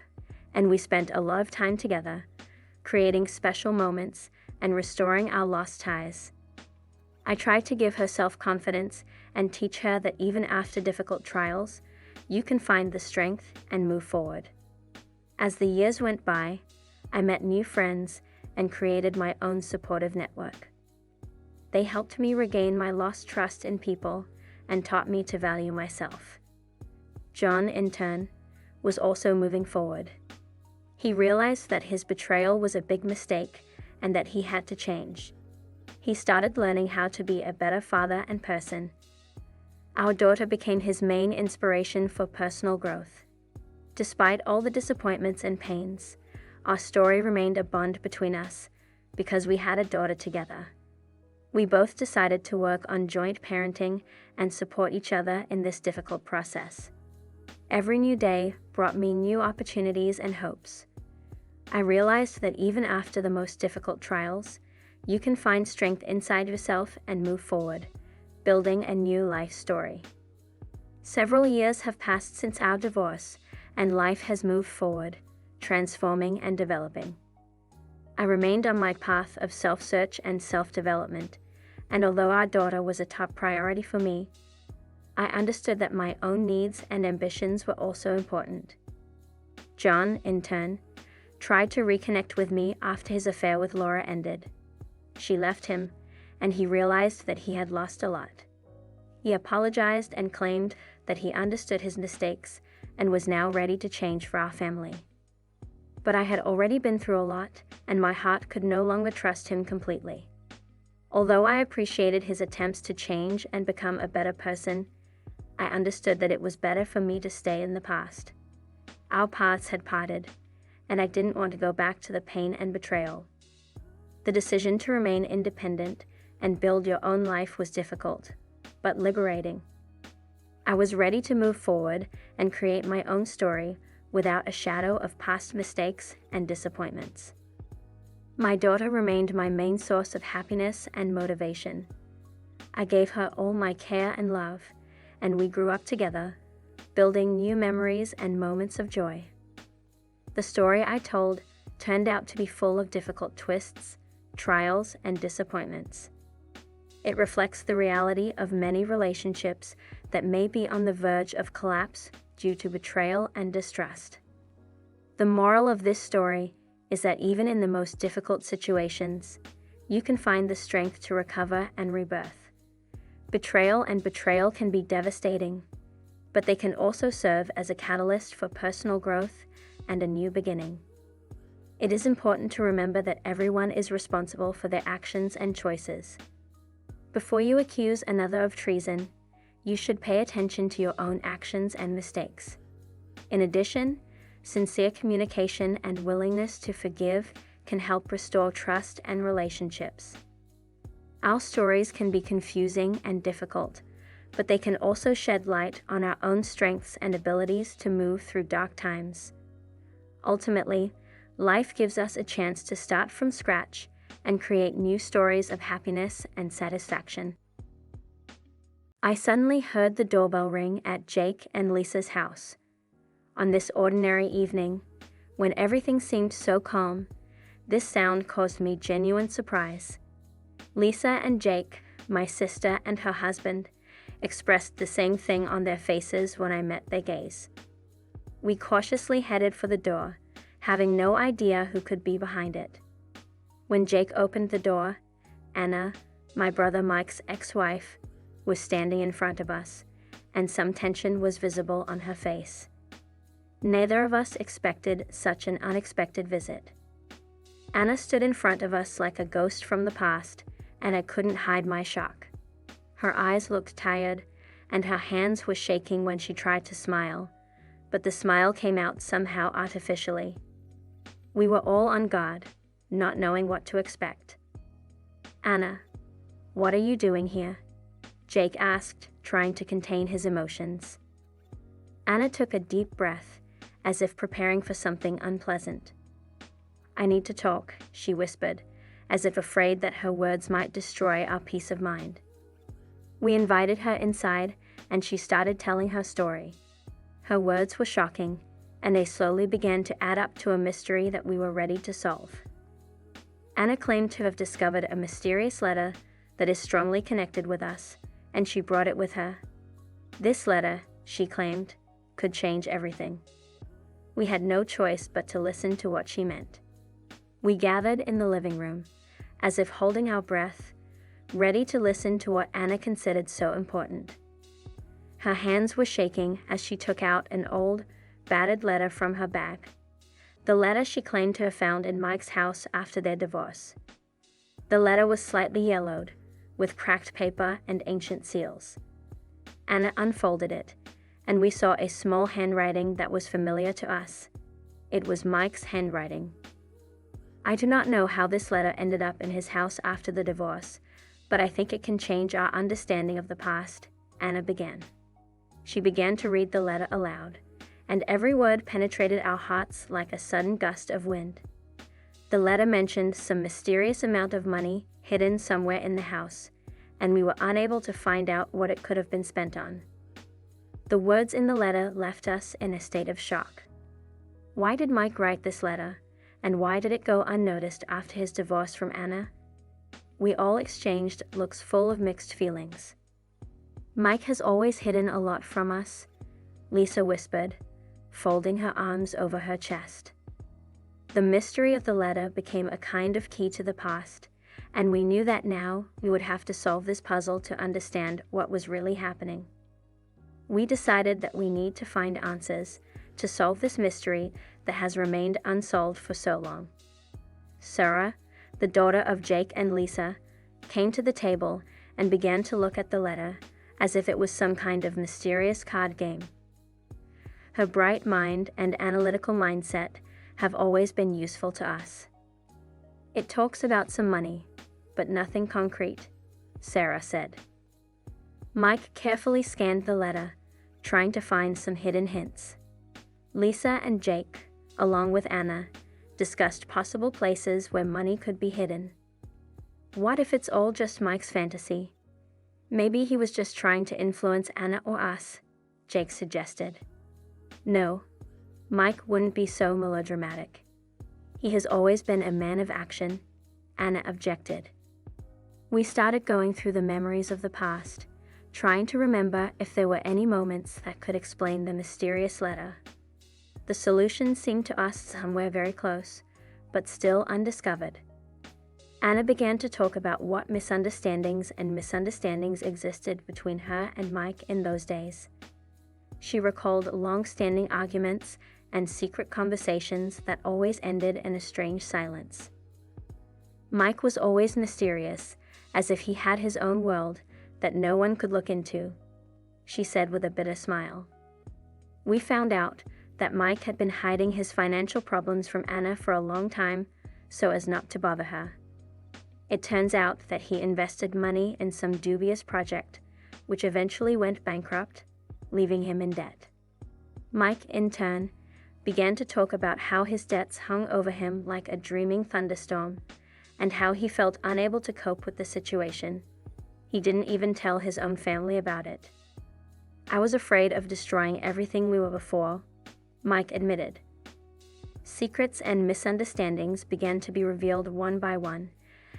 and we spent a lot of time together, creating special moments and restoring our lost ties. I tried to give her self-confidence and teach her that even after difficult trials, you can find the strength and move forward. As the years went by, I met new friends and created my own supportive network. They helped me regain my lost trust in people and taught me to value myself. John, in turn, was also moving forward. He realized that his betrayal was a big mistake and that he had to change. He started learning how to be a better father and person. Our daughter became his main inspiration for personal growth. Despite all the disappointments and pains, our story remained a bond between us because we had a daughter together. We both decided to work on joint parenting and support each other in this difficult process. Every new day brought me new opportunities and hopes. I realized that even after the most difficult trials, you can find strength inside yourself and move forward, building a new life story. Several years have passed since our divorce, and life has moved forward, transforming and developing. I remained on my path of self-search and self-development, and although our daughter was a top priority for me, I understood that my own needs and ambitions were also important. John, in turn, tried to reconnect with me after his affair with Laura ended. She left him, and he realized that he had lost a lot. He apologized and claimed that he understood his mistakes and was now ready to change for our family. But I had already been through a lot, and my heart could no longer trust him completely. Although I appreciated his attempts to change and become a better person, I understood that it was better for me to stay in the past. Our paths had parted, and I didn't want to go back to the pain and betrayal. The decision to remain independent and build your own life was difficult, but liberating. I was ready to move forward and create my own story without a shadow of past mistakes and disappointments. My daughter remained my main source of happiness and motivation. I gave her all my care and love, and we grew up together, building new memories and moments of joy. The story I told turned out to be full of difficult twists, trials, and disappointments. It reflects the reality of many relationships that may be on the verge of collapse due to betrayal and distrust. The moral of this story is that even in the most difficult situations, you can find the strength to recover and rebirth. Betrayal can be devastating, but they can also serve as a catalyst for personal growth and a new beginning. It is important to remember that everyone is responsible for their actions and choices. Before you accuse another of treason, you should pay attention to your own actions and mistakes. In addition, sincere communication and willingness to forgive can help restore trust and relationships. Our stories can be confusing and difficult, but they can also shed light on our own strengths and abilities to move through dark times. Ultimately, life gives us a chance to start from scratch and create new stories of happiness and satisfaction. I suddenly heard the doorbell ring at Jake and Lisa's house. On this ordinary evening, when everything seemed so calm, this sound caused me genuine surprise. Lisa and Jake, my sister and her husband, expressed the same thing on their faces when I met their gaze. We cautiously headed for the door, having no idea who could be behind it. When Jake opened the door, Anna, my brother Mike's ex-wife, was standing in front of us, and some tension was visible on her face. Neither of us expected such an unexpected visit. Anna stood in front of us like a ghost from the past, and I couldn't hide my shock. Her eyes looked tired, and her hands were shaking when she tried to smile, but the smile came out somehow artificially. We were all on guard, not knowing what to expect. "Anna, what are you doing here?" Jake asked, trying to contain his emotions. Anna took a deep breath, as if preparing for something unpleasant. "I need to talk," she whispered, as if afraid that her words might destroy our peace of mind. We invited her inside, and she started telling her story. Her words were shocking, and they slowly began to add up to a mystery that we were ready to solve. Anna claimed to have discovered a mysterious letter that is strongly connected with us, and she brought it with her. This letter, she claimed, could change everything. We had no choice but to listen to what she meant. We gathered in the living room, as if holding our breath, ready to listen to what Anna considered so important. Her hands were shaking as she took out an old, battered letter from her bag. The letter she claimed to have found in Mike's house after their divorce. The letter was slightly yellowed, with cracked paper and ancient seals. Anna unfolded it, and we saw a small handwriting that was familiar to us. It was Mike's handwriting. I do not know how this letter ended up in his house after the divorce, but I think it can change our understanding of the past, Anna began. She began to read the letter aloud, and every word penetrated our hearts like a sudden gust of wind. The letter mentioned some mysterious amount of money hidden somewhere in the house, and we were unable to find out what it could have been spent on. The words in the letter left us in a state of shock. Why did Mike write this letter, and why did it go unnoticed after his divorce from Anna? We all exchanged looks full of mixed feelings. "Mike has always hidden a lot from us," Lisa whispered, folding her arms over her chest. The mystery of the letter became a kind of key to the past, and we knew that now we would have to solve this puzzle to understand what was really happening. We decided that we need to find answers to solve this mystery that has remained unsolved for so long. Sarah, the daughter of Jake and Lisa, came to the table and began to look at the letter as if it was some kind of mysterious card game. Her bright mind and analytical mindset have always been useful to us. "It talks about some money, but nothing concrete," Sarah said. Mike carefully scanned the letter, trying to find some hidden hints. Lisa and Jake, along with Anna, discussed possible places where money could be hidden. What if it's all just Mike's fantasy? Maybe he was just trying to influence Anna or us, Jake suggested. No, Mike wouldn't be so melodramatic. He has always been a man of action, Anna objected. We started going through the memories of the past, trying to remember if there were any moments that could explain the mysterious letter. The solution seemed to us somewhere very close, but still undiscovered. Anna began to talk about what misunderstandings existed between her and Mike in those days. She recalled long-standing arguments and secret conversations that always ended in a strange silence. Mike was always mysterious, as if he had his own world that no one could look into, she said with a bitter smile. We found out that Mike had been hiding his financial problems from Anna for a long time so as not to bother her. It turns out that he invested money in some dubious project, which eventually went bankrupt, leaving him in debt. Mike, in turn, began to talk about how his debts hung over him like a dreaming thunderstorm, and how he felt unable to cope with the situation. He didn't even tell his own family about it. I was afraid of destroying everything we were before, Mike admitted. Secrets and misunderstandings began to be revealed one by one,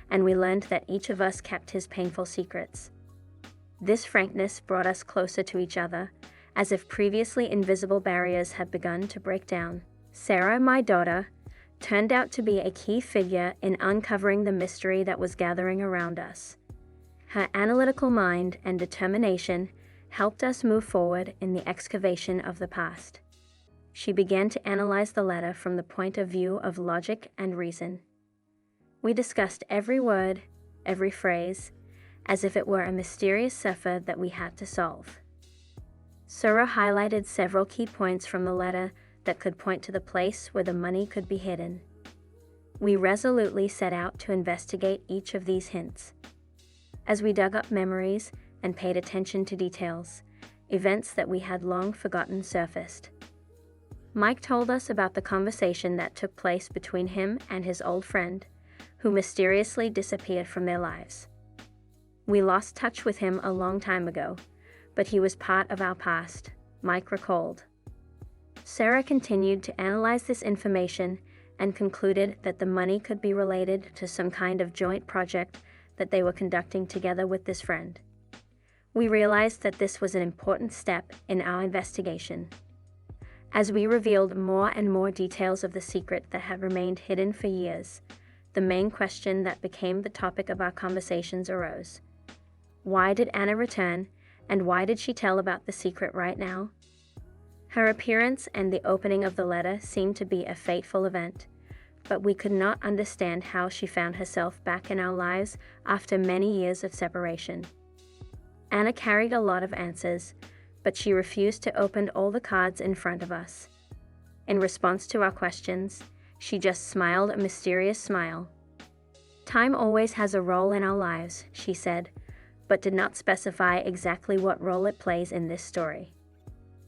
and we learned that each of us kept his painful secrets. This frankness brought us closer to each other, as if previously invisible barriers had begun to break down. Sarah, my daughter, turned out to be a key figure in uncovering the mystery that was gathering around us. Her analytical mind and determination helped us move forward in the excavation of the past. She began to analyze the letter from the point of view of logic and reason. We discussed every word, every phrase, as if it were a mysterious cipher that we had to solve. Sarah highlighted several key points from the letter that could point to the place where the money could be hidden. We resolutely set out to investigate each of these hints. As we dug up memories and paid attention to details, events that we had long forgotten surfaced. Mike told us about the conversation that took place between him and his old friend, who mysteriously disappeared from their lives. We lost touch with him a long time ago, but he was part of our past, Mike recalled. Sarah continued to analyze this information and concluded that the money could be related to some kind of joint project that they were conducting together with this friend. We realized that this was an important step in our investigation. As we revealed more and more details of the secret that had remained hidden for years, the main question that became the topic of our conversations arose. Why did Anna return, and why did she tell about the secret right now? Her appearance and the opening of the letter seemed to be a fateful event, but we could not understand how she found herself back in our lives after many years of separation. Anna carried a lot of answers, but she refused to open all the cards in front of us. In response to our questions, she just smiled a mysterious smile. Time always has a role in our lives, she said, but did not specify exactly what role it plays in this story.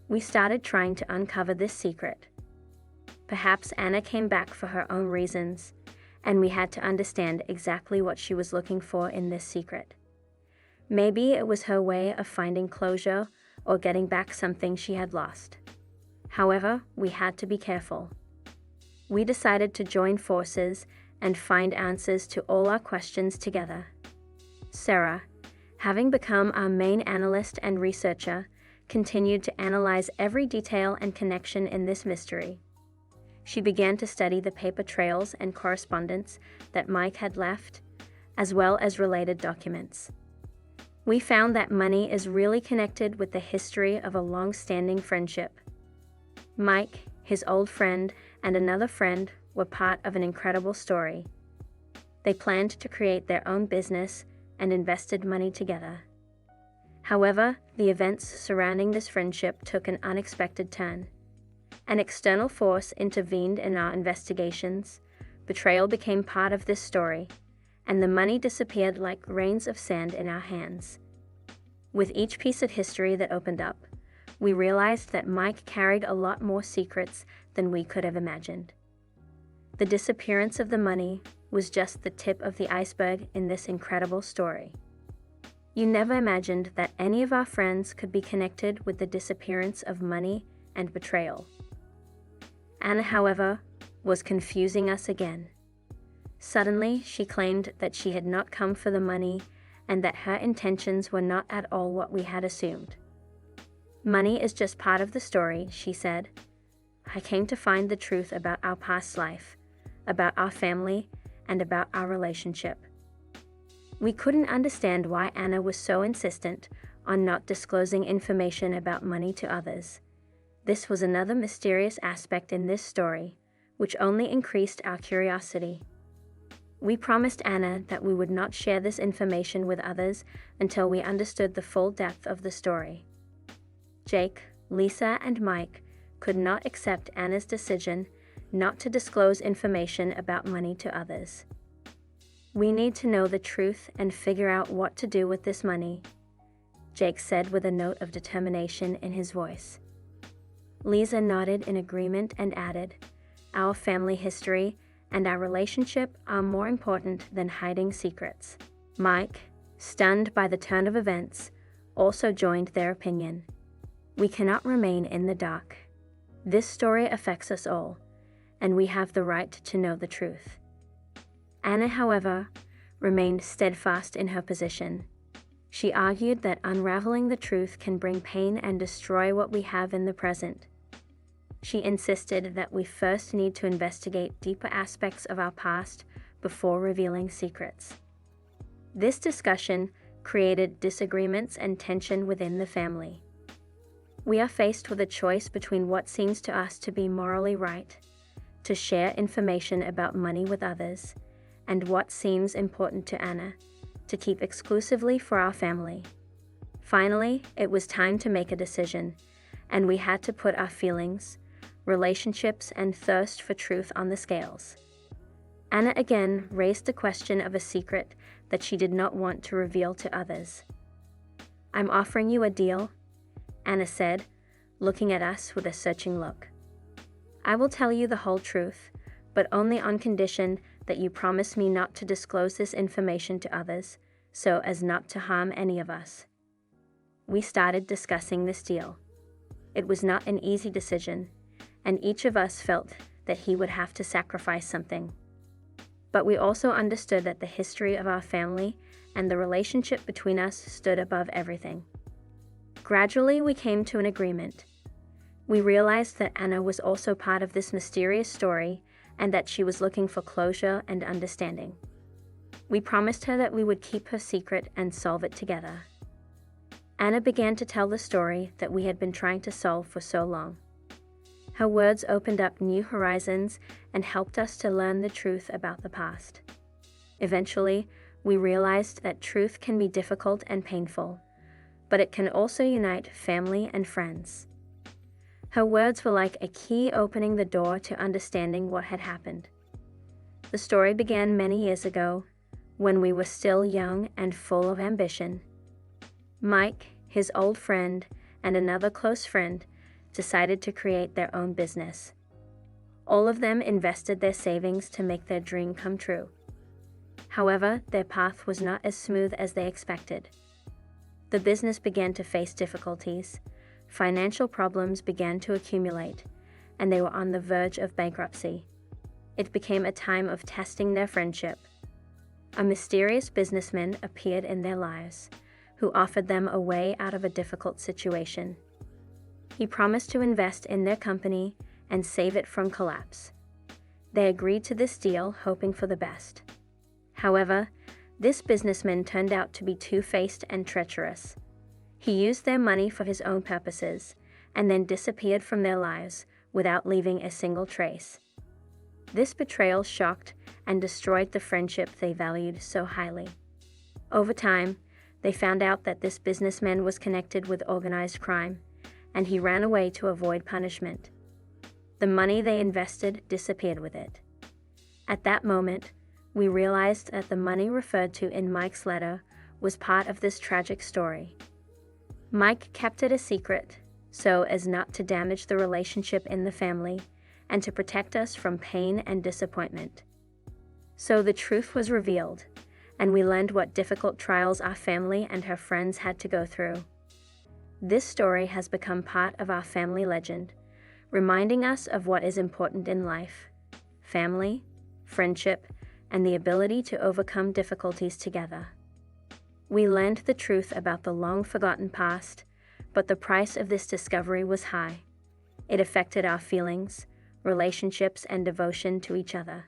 We started trying to uncover this secret. Perhaps Anna came back for her own reasons, and we had to understand exactly what she was looking for in this secret. Maybe it was her way of finding closure or getting back something she had lost. However, we had to be careful. We decided to join forces and find answers to all our questions together. Sarah, having become our main analyst and researcher, continued to analyze every detail and connection in this mystery. She began to study the paper trails and correspondence that Mike had left, as well as related documents. We found that money is really connected with the history of a long-standing friendship. Mike, his old friend, and another friend were part of an incredible story. They planned to create their own business and invested money together. However, the events surrounding this friendship took an unexpected turn. An external force intervened in our investigations, betrayal became part of this story, and the money disappeared like grains of sand in our hands. With each piece of history that opened up, we realized that Mike carried a lot more secrets than we could have imagined. The disappearance of the money was just the tip of the iceberg in this incredible story. You never imagined that any of our friends could be connected with the disappearance of money and betrayal. Anna, however, was confusing us again. Suddenly, she claimed that she had not come for the money and that her intentions were not at all what we had assumed. Money is just part of the story, she said. I came to find the truth about our past life, about our family, and about our relationship. We couldn't understand why Anna was so insistent on not disclosing information about money to others. This was another mysterious aspect in this story, which only increased our curiosity. We promised Anna that we would not share this information with others until we understood the full depth of the story. Jake, Lisa, and Mike could not accept Anna's decision not to disclose information about money to others. "We need to know the truth and figure out what to do with this money," Jake said with a note of determination in his voice. Lisa nodded in agreement and added, "Our family history and our relationship are more important than hiding secrets." Mike, stunned by the turn of events, also joined their opinion. "We cannot remain in the dark. This story affects us all, and we have the right to know the truth." Anna, however, remained steadfast in her position. She argued that unraveling the truth can bring pain and destroy what we have in the present. She insisted that we first need to investigate deeper aspects of our past before revealing secrets. This discussion created disagreements and tension within the family. We are faced with a choice between what seems to us to be morally right, to share information about money with others, and what seems important to Anna, to keep exclusively for our family. Finally, it was time to make a decision, and we had to put our feelings, relationships, and thirst for truth on the scales. Anna again raised the question of a secret that she did not want to reveal to others. "I'm offering you a deal," Anna said, looking at us with a searching look. "I will tell you the whole truth, but only on condition that you promise me not to disclose this information to others, so as not to harm any of us." We started discussing this deal. It was not an easy decision, and each of us felt that he would have to sacrifice something. But we also understood that the history of our family and the relationship between us stood above everything. Gradually, we came to an agreement. We realized that Anna was also part of this mysterious story and that she was looking for closure and understanding. We promised her that we would keep her secret and solve it together. Anna began to tell the story that we had been trying to solve for so long. Her words opened up new horizons and helped us to learn the truth about the past. Eventually, we realized that truth can be difficult and painful, but it can also unite family and friends. Her words were like a key opening the door to understanding what had happened. The story began many years ago, when we were still young and full of ambition. Mike, his old friend, and another close friend decided to create their own business. All of them invested their savings to make their dream come true. However, their path was not as smooth as they expected. The business began to face difficulties, financial problems began to accumulate, and they were on the verge of bankruptcy. It became a time of testing their friendship. A mysterious businessman appeared in their lives, who offered them a way out of a difficult situation. He promised to invest in their company and save it from collapse. They agreed to this deal, hoping for the best. However, this businessman turned out to be two-faced and treacherous. He used their money for his own purposes, and then disappeared from their lives without leaving a single trace. This betrayal shocked and destroyed the friendship they valued so highly. Over time, they found out that this businessman was connected with organized crime, and he ran away to avoid punishment. The money they invested disappeared with it. At that moment, we realized that the money referred to in Mike's letter was part of this tragic story. Mike kept it a secret, so as not to damage the relationship in the family and to protect us from pain and disappointment. So the truth was revealed, and we learned what difficult trials our family and her friends had to go through. This story has become part of our family legend, reminding us of what is important in life: family, friendship, and the ability to overcome difficulties together. We learned the truth about the long-forgotten past, but the price of this discovery was high. It affected our feelings, relationships, and devotion to each other.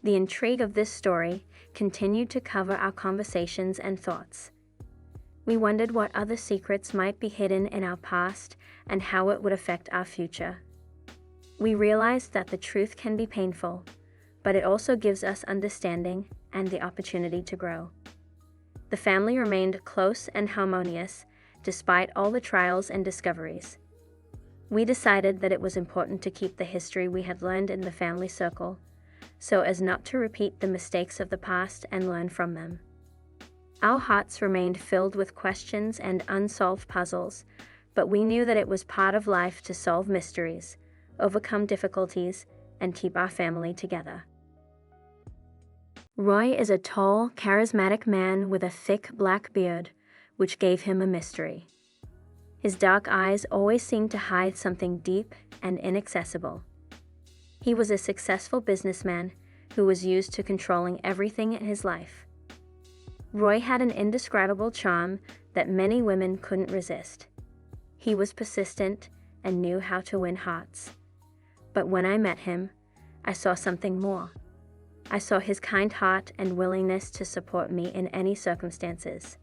The intrigue of this story continued to cover our conversations and thoughts. We wondered what other secrets might be hidden in our past and how it would affect our future. We realized that the truth can be painful, but it also gives us understanding and the opportunity to grow. The family remained close and harmonious despite all the trials and discoveries. We decided that it was important to keep the history we had learned in the family circle, so as not to repeat the mistakes of the past and learn from them. Our hearts remained filled with questions and unsolved puzzles, but we knew that it was part of life to solve mysteries, overcome difficulties, and keep our family together. Roy is a tall, charismatic man with a thick black beard, which gave him a mystery. His dark eyes always seemed to hide something deep and inaccessible. He was a successful businessman who was used to controlling everything in his life. Roy had an indescribable charm that many women couldn't resist. He was persistent and knew how to win hearts. But when I met him, I saw something more. I saw his kind heart and willingness to support me in any circumstances.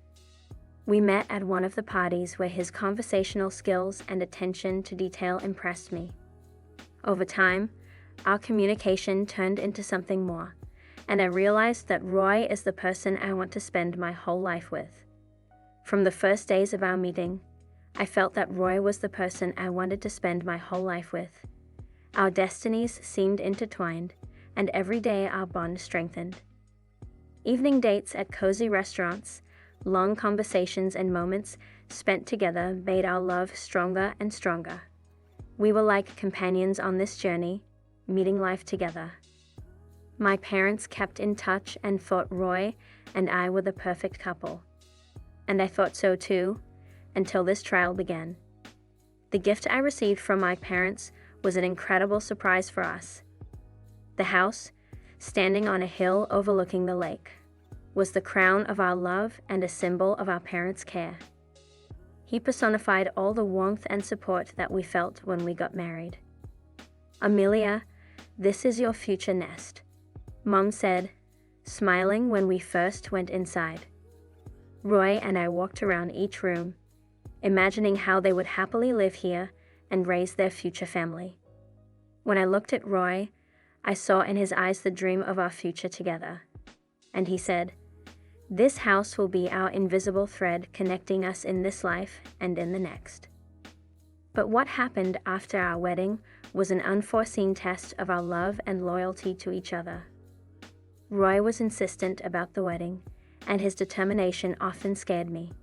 We met at one of the parties where his conversational skills and attention to detail impressed me. Over time, our communication turned into something more, and I realized that Roy is the person I want to spend my whole life with. From the first days of our meeting, I felt that Roy was the person I wanted to spend my whole life with. Our destinies seemed intertwined, and every day our bond strengthened. Evening dates at cozy restaurants, long conversations and moments spent together made our love stronger and stronger. We were like companions on this journey, meeting life together. My parents kept in touch and thought Roy and I were the perfect couple. And I thought so too, until this trial began. The gift I received from my parents was an incredible surprise for us. The house, standing on a hill overlooking the lake, was the crown of our love and a symbol of our parents' care. He personified all the warmth and support that we felt when we got married. "Amelia, this is your future nest," Mom said, smiling when we first went inside. Roy and I walked around each room, imagining how they would happily live here and raise their future family. When I looked at Roy, I saw in his eyes the dream of our future together. And he said, "This house will be our invisible thread connecting us in this life and in the next." But what happened after our wedding was an unforeseen test of our love and loyalty to each other. Roy was insistent about the wedding, and his determination often scared me.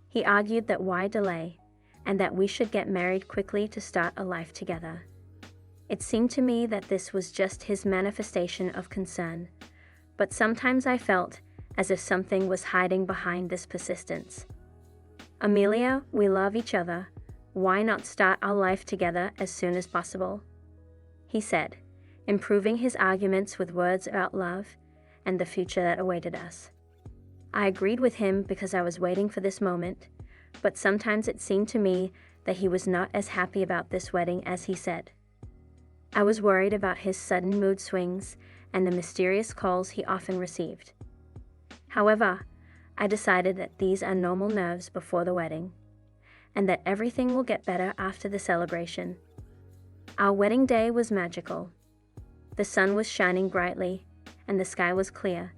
He argued that why delay, and that we should get married quickly to start a life together. It seemed to me that this was just his manifestation of concern, but sometimes I felt as if something was hiding behind this persistence. "Amelia, we love each other. Why not start our life together as soon as possible?" he said, improving his arguments with words about love and the future that awaited us. I agreed with him because I was waiting for this moment, but sometimes it seemed to me that he was not as happy about this wedding as he said. I was worried about his sudden mood swings and the mysterious calls he often received. However, I decided that these are normal nerves before the wedding, and that everything will get better after the celebration. Our wedding day was magical. The sun was shining brightly, and the sky was clear,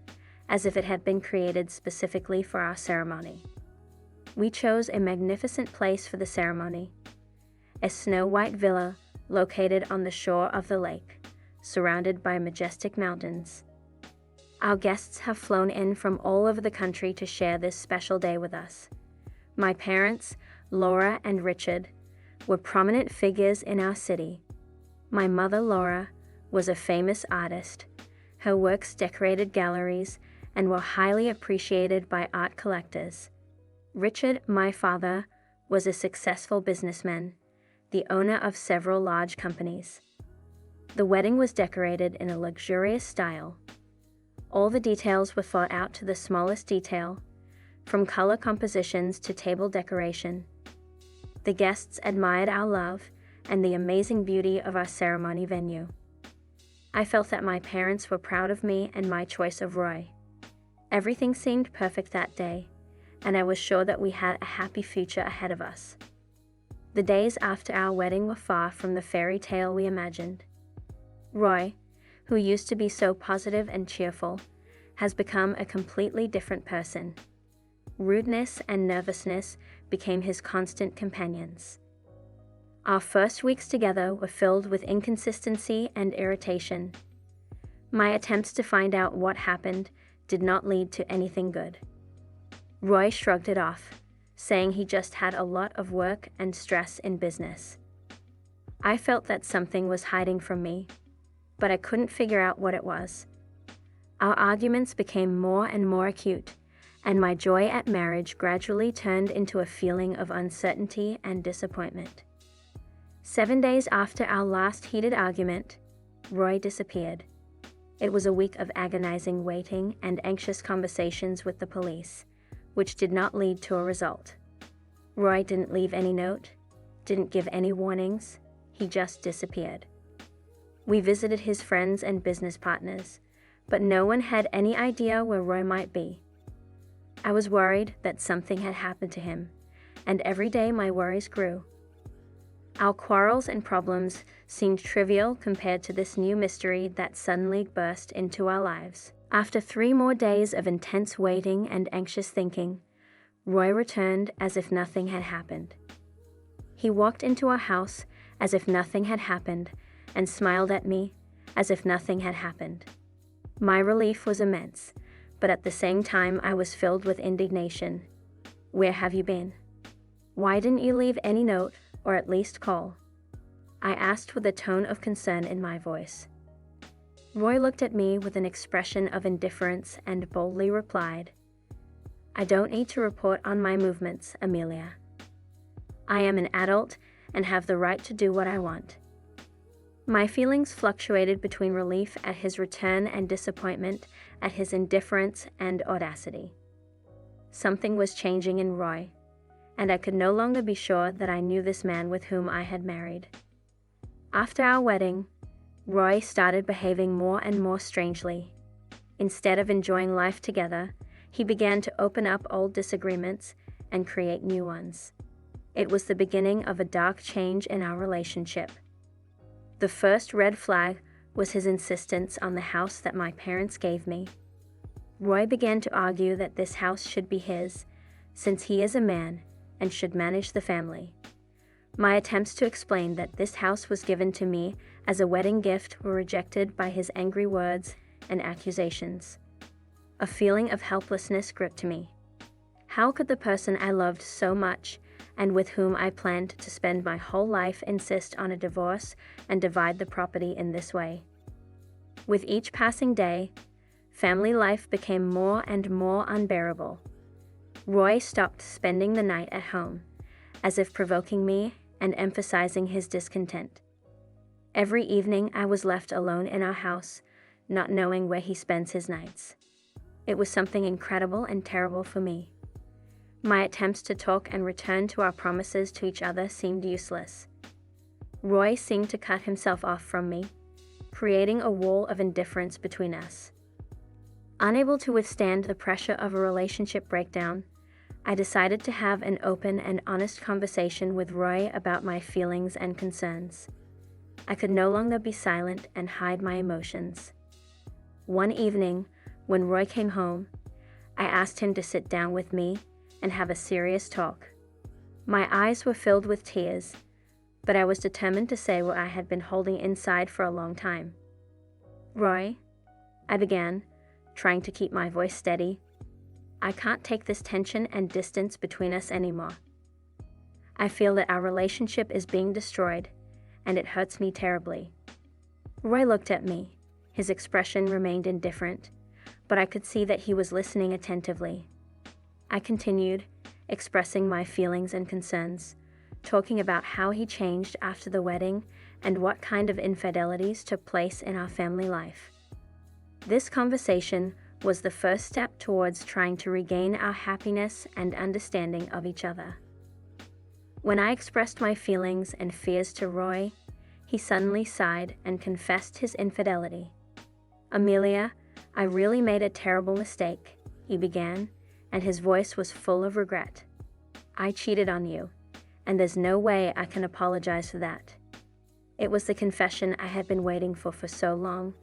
as if it had been created specifically for our ceremony. We chose a magnificent place for the ceremony, a snow-white villa located on the shore of the lake, surrounded by majestic mountains. Our guests have flown in from all over the country to share this special day with us. My parents, Laura and Richard, were prominent figures in our city. My mother, Laura, was a famous artist. Her works decorated galleries and were highly appreciated by art collectors. Richard, my father, was a successful businessman, the owner of several large companies. The wedding was decorated in a luxurious style. All the details were thought out to the smallest detail, from color compositions to table decoration. The guests admired our love and the amazing beauty of our ceremony venue. I felt that my parents were proud of me and my choice of Roy. Everything seemed perfect that day, and I was sure that we had a happy future ahead of us. The days after our wedding were far from the fairy tale we imagined. Roy, who used to be so positive and cheerful, has become a completely different person. Rudeness and nervousness became his constant companions. Our first weeks together were filled with inconsistency and irritation. My attempts to find out what happened did not lead to anything good. Roy shrugged it off, saying he just had a lot of work and stress in business. I felt that something was hiding from me, but I couldn't figure out what it was. Our arguments became more and more acute, and my joy at marriage gradually turned into a feeling of uncertainty and disappointment. 7 days after our last heated argument, Roy disappeared. It was a week of agonizing waiting and anxious conversations with the police, which did not lead to a result. Roy didn't leave any note, didn't give any warnings, he just disappeared. We visited his friends and business partners, but no one had any idea where Roy might be. I was worried that something had happened to him, and every day my worries grew. Our quarrels and problems seemed trivial compared to this new mystery that suddenly burst into our lives. After 3 more days of intense waiting and anxious thinking, Roy returned as if nothing had happened. He walked into our house as if nothing had happened and smiled at me as if nothing had happened. My relief was immense, but at the same time I was filled with indignation. Where have you been? Why didn't you leave any note or at least call? I asked with a tone of concern in my voice. Roy looked at me with an expression of indifference and boldly replied, "I don't need to report on my movements, Amelia. I am an adult and have the right to do what I want." My feelings fluctuated between relief at his return and disappointment at his indifference and audacity. Something was changing in Roy, and I could no longer be sure that I knew this man with whom I had married. After our wedding, Roy started behaving more and more strangely. Instead of enjoying life together, he began to open up old disagreements and create new ones. It was the beginning of a dark change in our relationship. The first red flag was his insistence on the house that my parents gave me. Roy began to argue that this house should be his, since he is a man and should manage the family. My attempts to explain that this house was given to me as a wedding gift were rejected by his angry words and accusations. A feeling of helplessness gripped me. How could the person I loved so much and with whom I planned to spend my whole life insist on a divorce and divide the property in this way? With each passing day, family life became more and more unbearable. Roy stopped spending the night at home, as if provoking me and emphasizing his discontent. Every evening I was left alone in our house, not knowing where he spends his nights. It was something incredible and terrible for me. My attempts to talk and return to our promises to each other seemed useless. Roy seemed to cut himself off from me, creating a wall of indifference between us. Unable to withstand the pressure of a relationship breakdown, I decided to have an open and honest conversation with Roy about my feelings and concerns. I could no longer be silent and hide my emotions. One evening, when Roy came home, I asked him to sit down with me and have a serious talk. My eyes were filled with tears, but I was determined to say what I had been holding inside for a long time. "Roy," I began, trying to keep my voice steady, "I can't take this tension and distance between us anymore. I feel that our relationship is being destroyed, and it hurts me terribly." Roy looked at me. His expression remained indifferent, but I could see that he was listening attentively. I continued, expressing my feelings and concerns, talking about how he changed after the wedding and what kind of infidelities took place in our family life. This conversation was the first step towards trying to regain our happiness and understanding of each other. When I expressed my feelings and fears to Roy, he suddenly sighed and confessed his infidelity. "Amelia, I really made a terrible mistake," he began, and his voice was full of regret. "I cheated on you, and there's no way I can apologize for that." It was the confession I had been waiting for so long,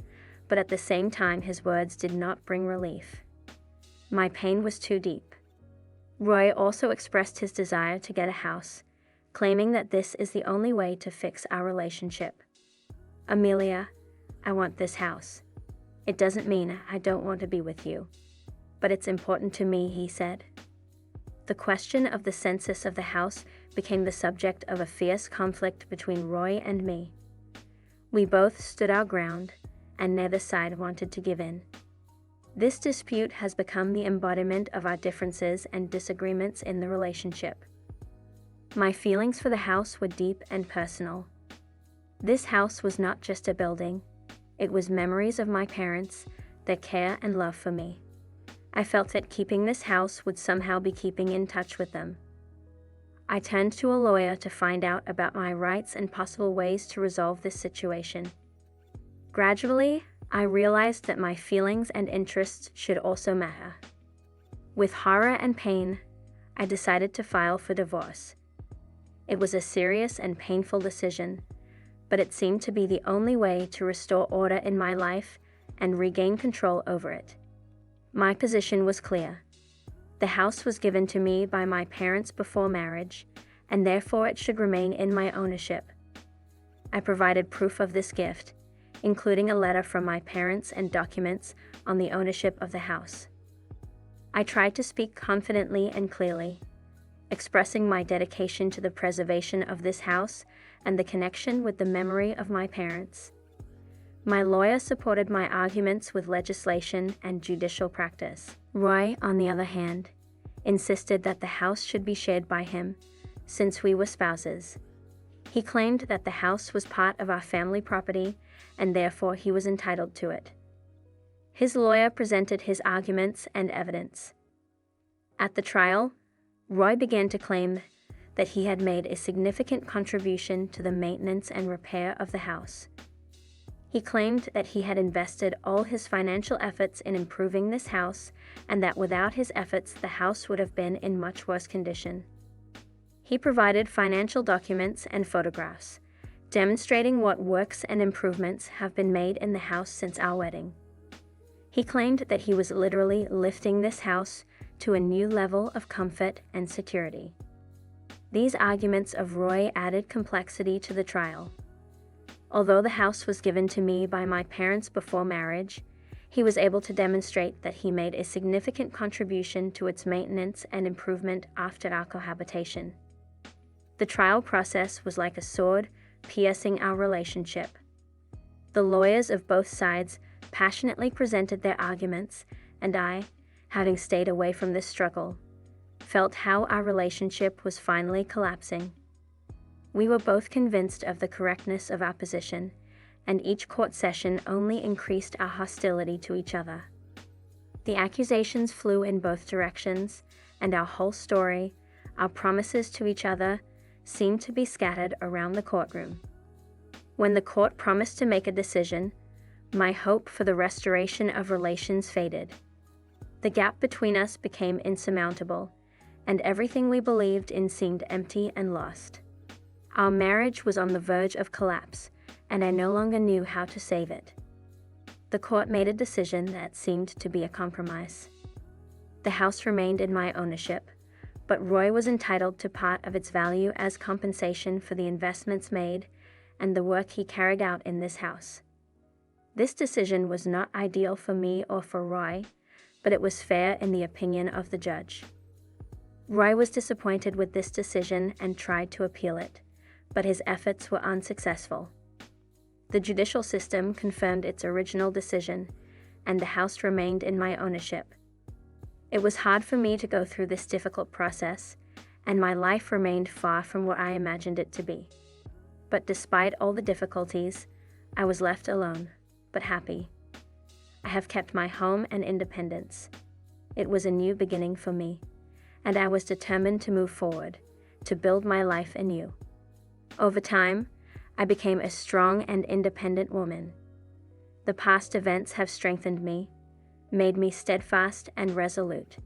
but at the same time his words did not bring relief. My pain was too deep. Roy also expressed his desire to get a house, claiming that this is the only way to fix our relationship. "Amelia, I want this house. It doesn't mean I don't want to be with you, but it's important to me," he said. The question of the census of the house became the subject of a fierce conflict between Roy and me. We both stood our ground, and neither side wanted to give in. This dispute has become the embodiment of our differences and disagreements in the relationship. My feelings for the house were deep and personal. This house was not just a building, it was memories of my parents, their care and love for me. I felt that keeping this house would somehow be keeping in touch with them. I turned to a lawyer to find out about my rights and possible ways to resolve this situation. Gradually, I realized that my feelings and interests should also matter. With horror and pain, I decided to file for divorce. It was a serious and painful decision, but it seemed to be the only way to restore order in my life and regain control over it. My position was clear. The house was given to me by my parents before marriage, and therefore it should remain in my ownership. I provided proof of this gift, including a letter from my parents and documents on the ownership of the house. I tried to speak confidently and clearly, expressing my dedication to the preservation of this house and the connection with the memory of my parents. My lawyer supported my arguments with legislation and judicial practice. Roy, on the other hand, insisted that the house should be shared by him, since we were spouses. He claimed that the house was part of our family property, and therefore he was entitled to it. His lawyer presented his arguments and evidence. At the trial, Roy began to claim that he had made a significant contribution to the maintenance and repair of the house. He claimed that he had invested all his financial efforts in improving this house, and that without his efforts the house would have been in much worse condition. He provided financial documents and photographs, demonstrating what works and improvements have been made in the house since our wedding. He claimed that he was literally lifting this house to a new level of comfort and security. These arguments of Roy added complexity to the trial. Although the house was given to me by my parents before marriage, he was able to demonstrate that he made a significant contribution to its maintenance and improvement after our cohabitation. The trial process was like a sword piercing our relationship. The lawyers of both sides passionately presented their arguments, and I, having stayed away from this struggle, felt how our relationship was finally collapsing. We were both convinced of the correctness of our position, and each court session only increased our hostility to each other. The accusations flew in both directions, and our whole story, our promises to each other, seemed to be scattered around the courtroom. When the court promised to make a decision, my hope for the restoration of relations faded. The gap between us became insurmountable, and everything we believed in seemed empty and lost. Our marriage was on the verge of collapse, and I no longer knew how to save it. The court made a decision that seemed to be a compromise. The house remained in my ownership, but Roy was entitled to part of its value as compensation for the investments made and the work he carried out in this house. This decision was not ideal for me or for Roy, but it was fair in the opinion of the judge. Roy was disappointed with this decision and tried to appeal it, but his efforts were unsuccessful. The judicial system confirmed its original decision, and the house remained in my ownership. It was hard for me to go through this difficult process, and my life remained far from what I imagined it to be. But despite all the difficulties, I was left alone, but happy. I have kept my home and independence. It was a new beginning for me, and I was determined to move forward, to build my life anew. Over time, I became a strong and independent woman. The past events have strengthened me, made me steadfast and resolute.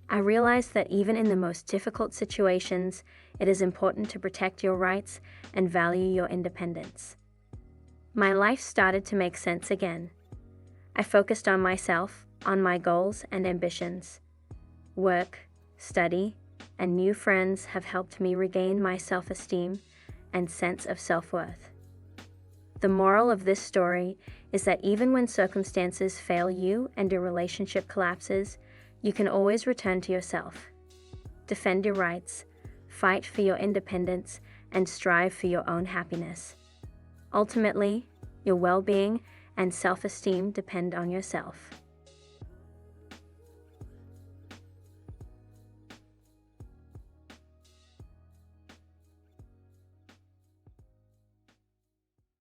I realized that even in the most difficult situations, it is important to protect your rights and value your independence. My life started to make sense again. I focused on myself, on my goals and ambitions. Work, study, and new friends have helped me regain my self-esteem and sense of self-worth. The moral of this story is that even when circumstances fail you and your relationship collapses, you can always return to yourself. Defend your rights, fight for your independence, and strive for your own happiness. Ultimately, your well-being and self-esteem depend on yourself.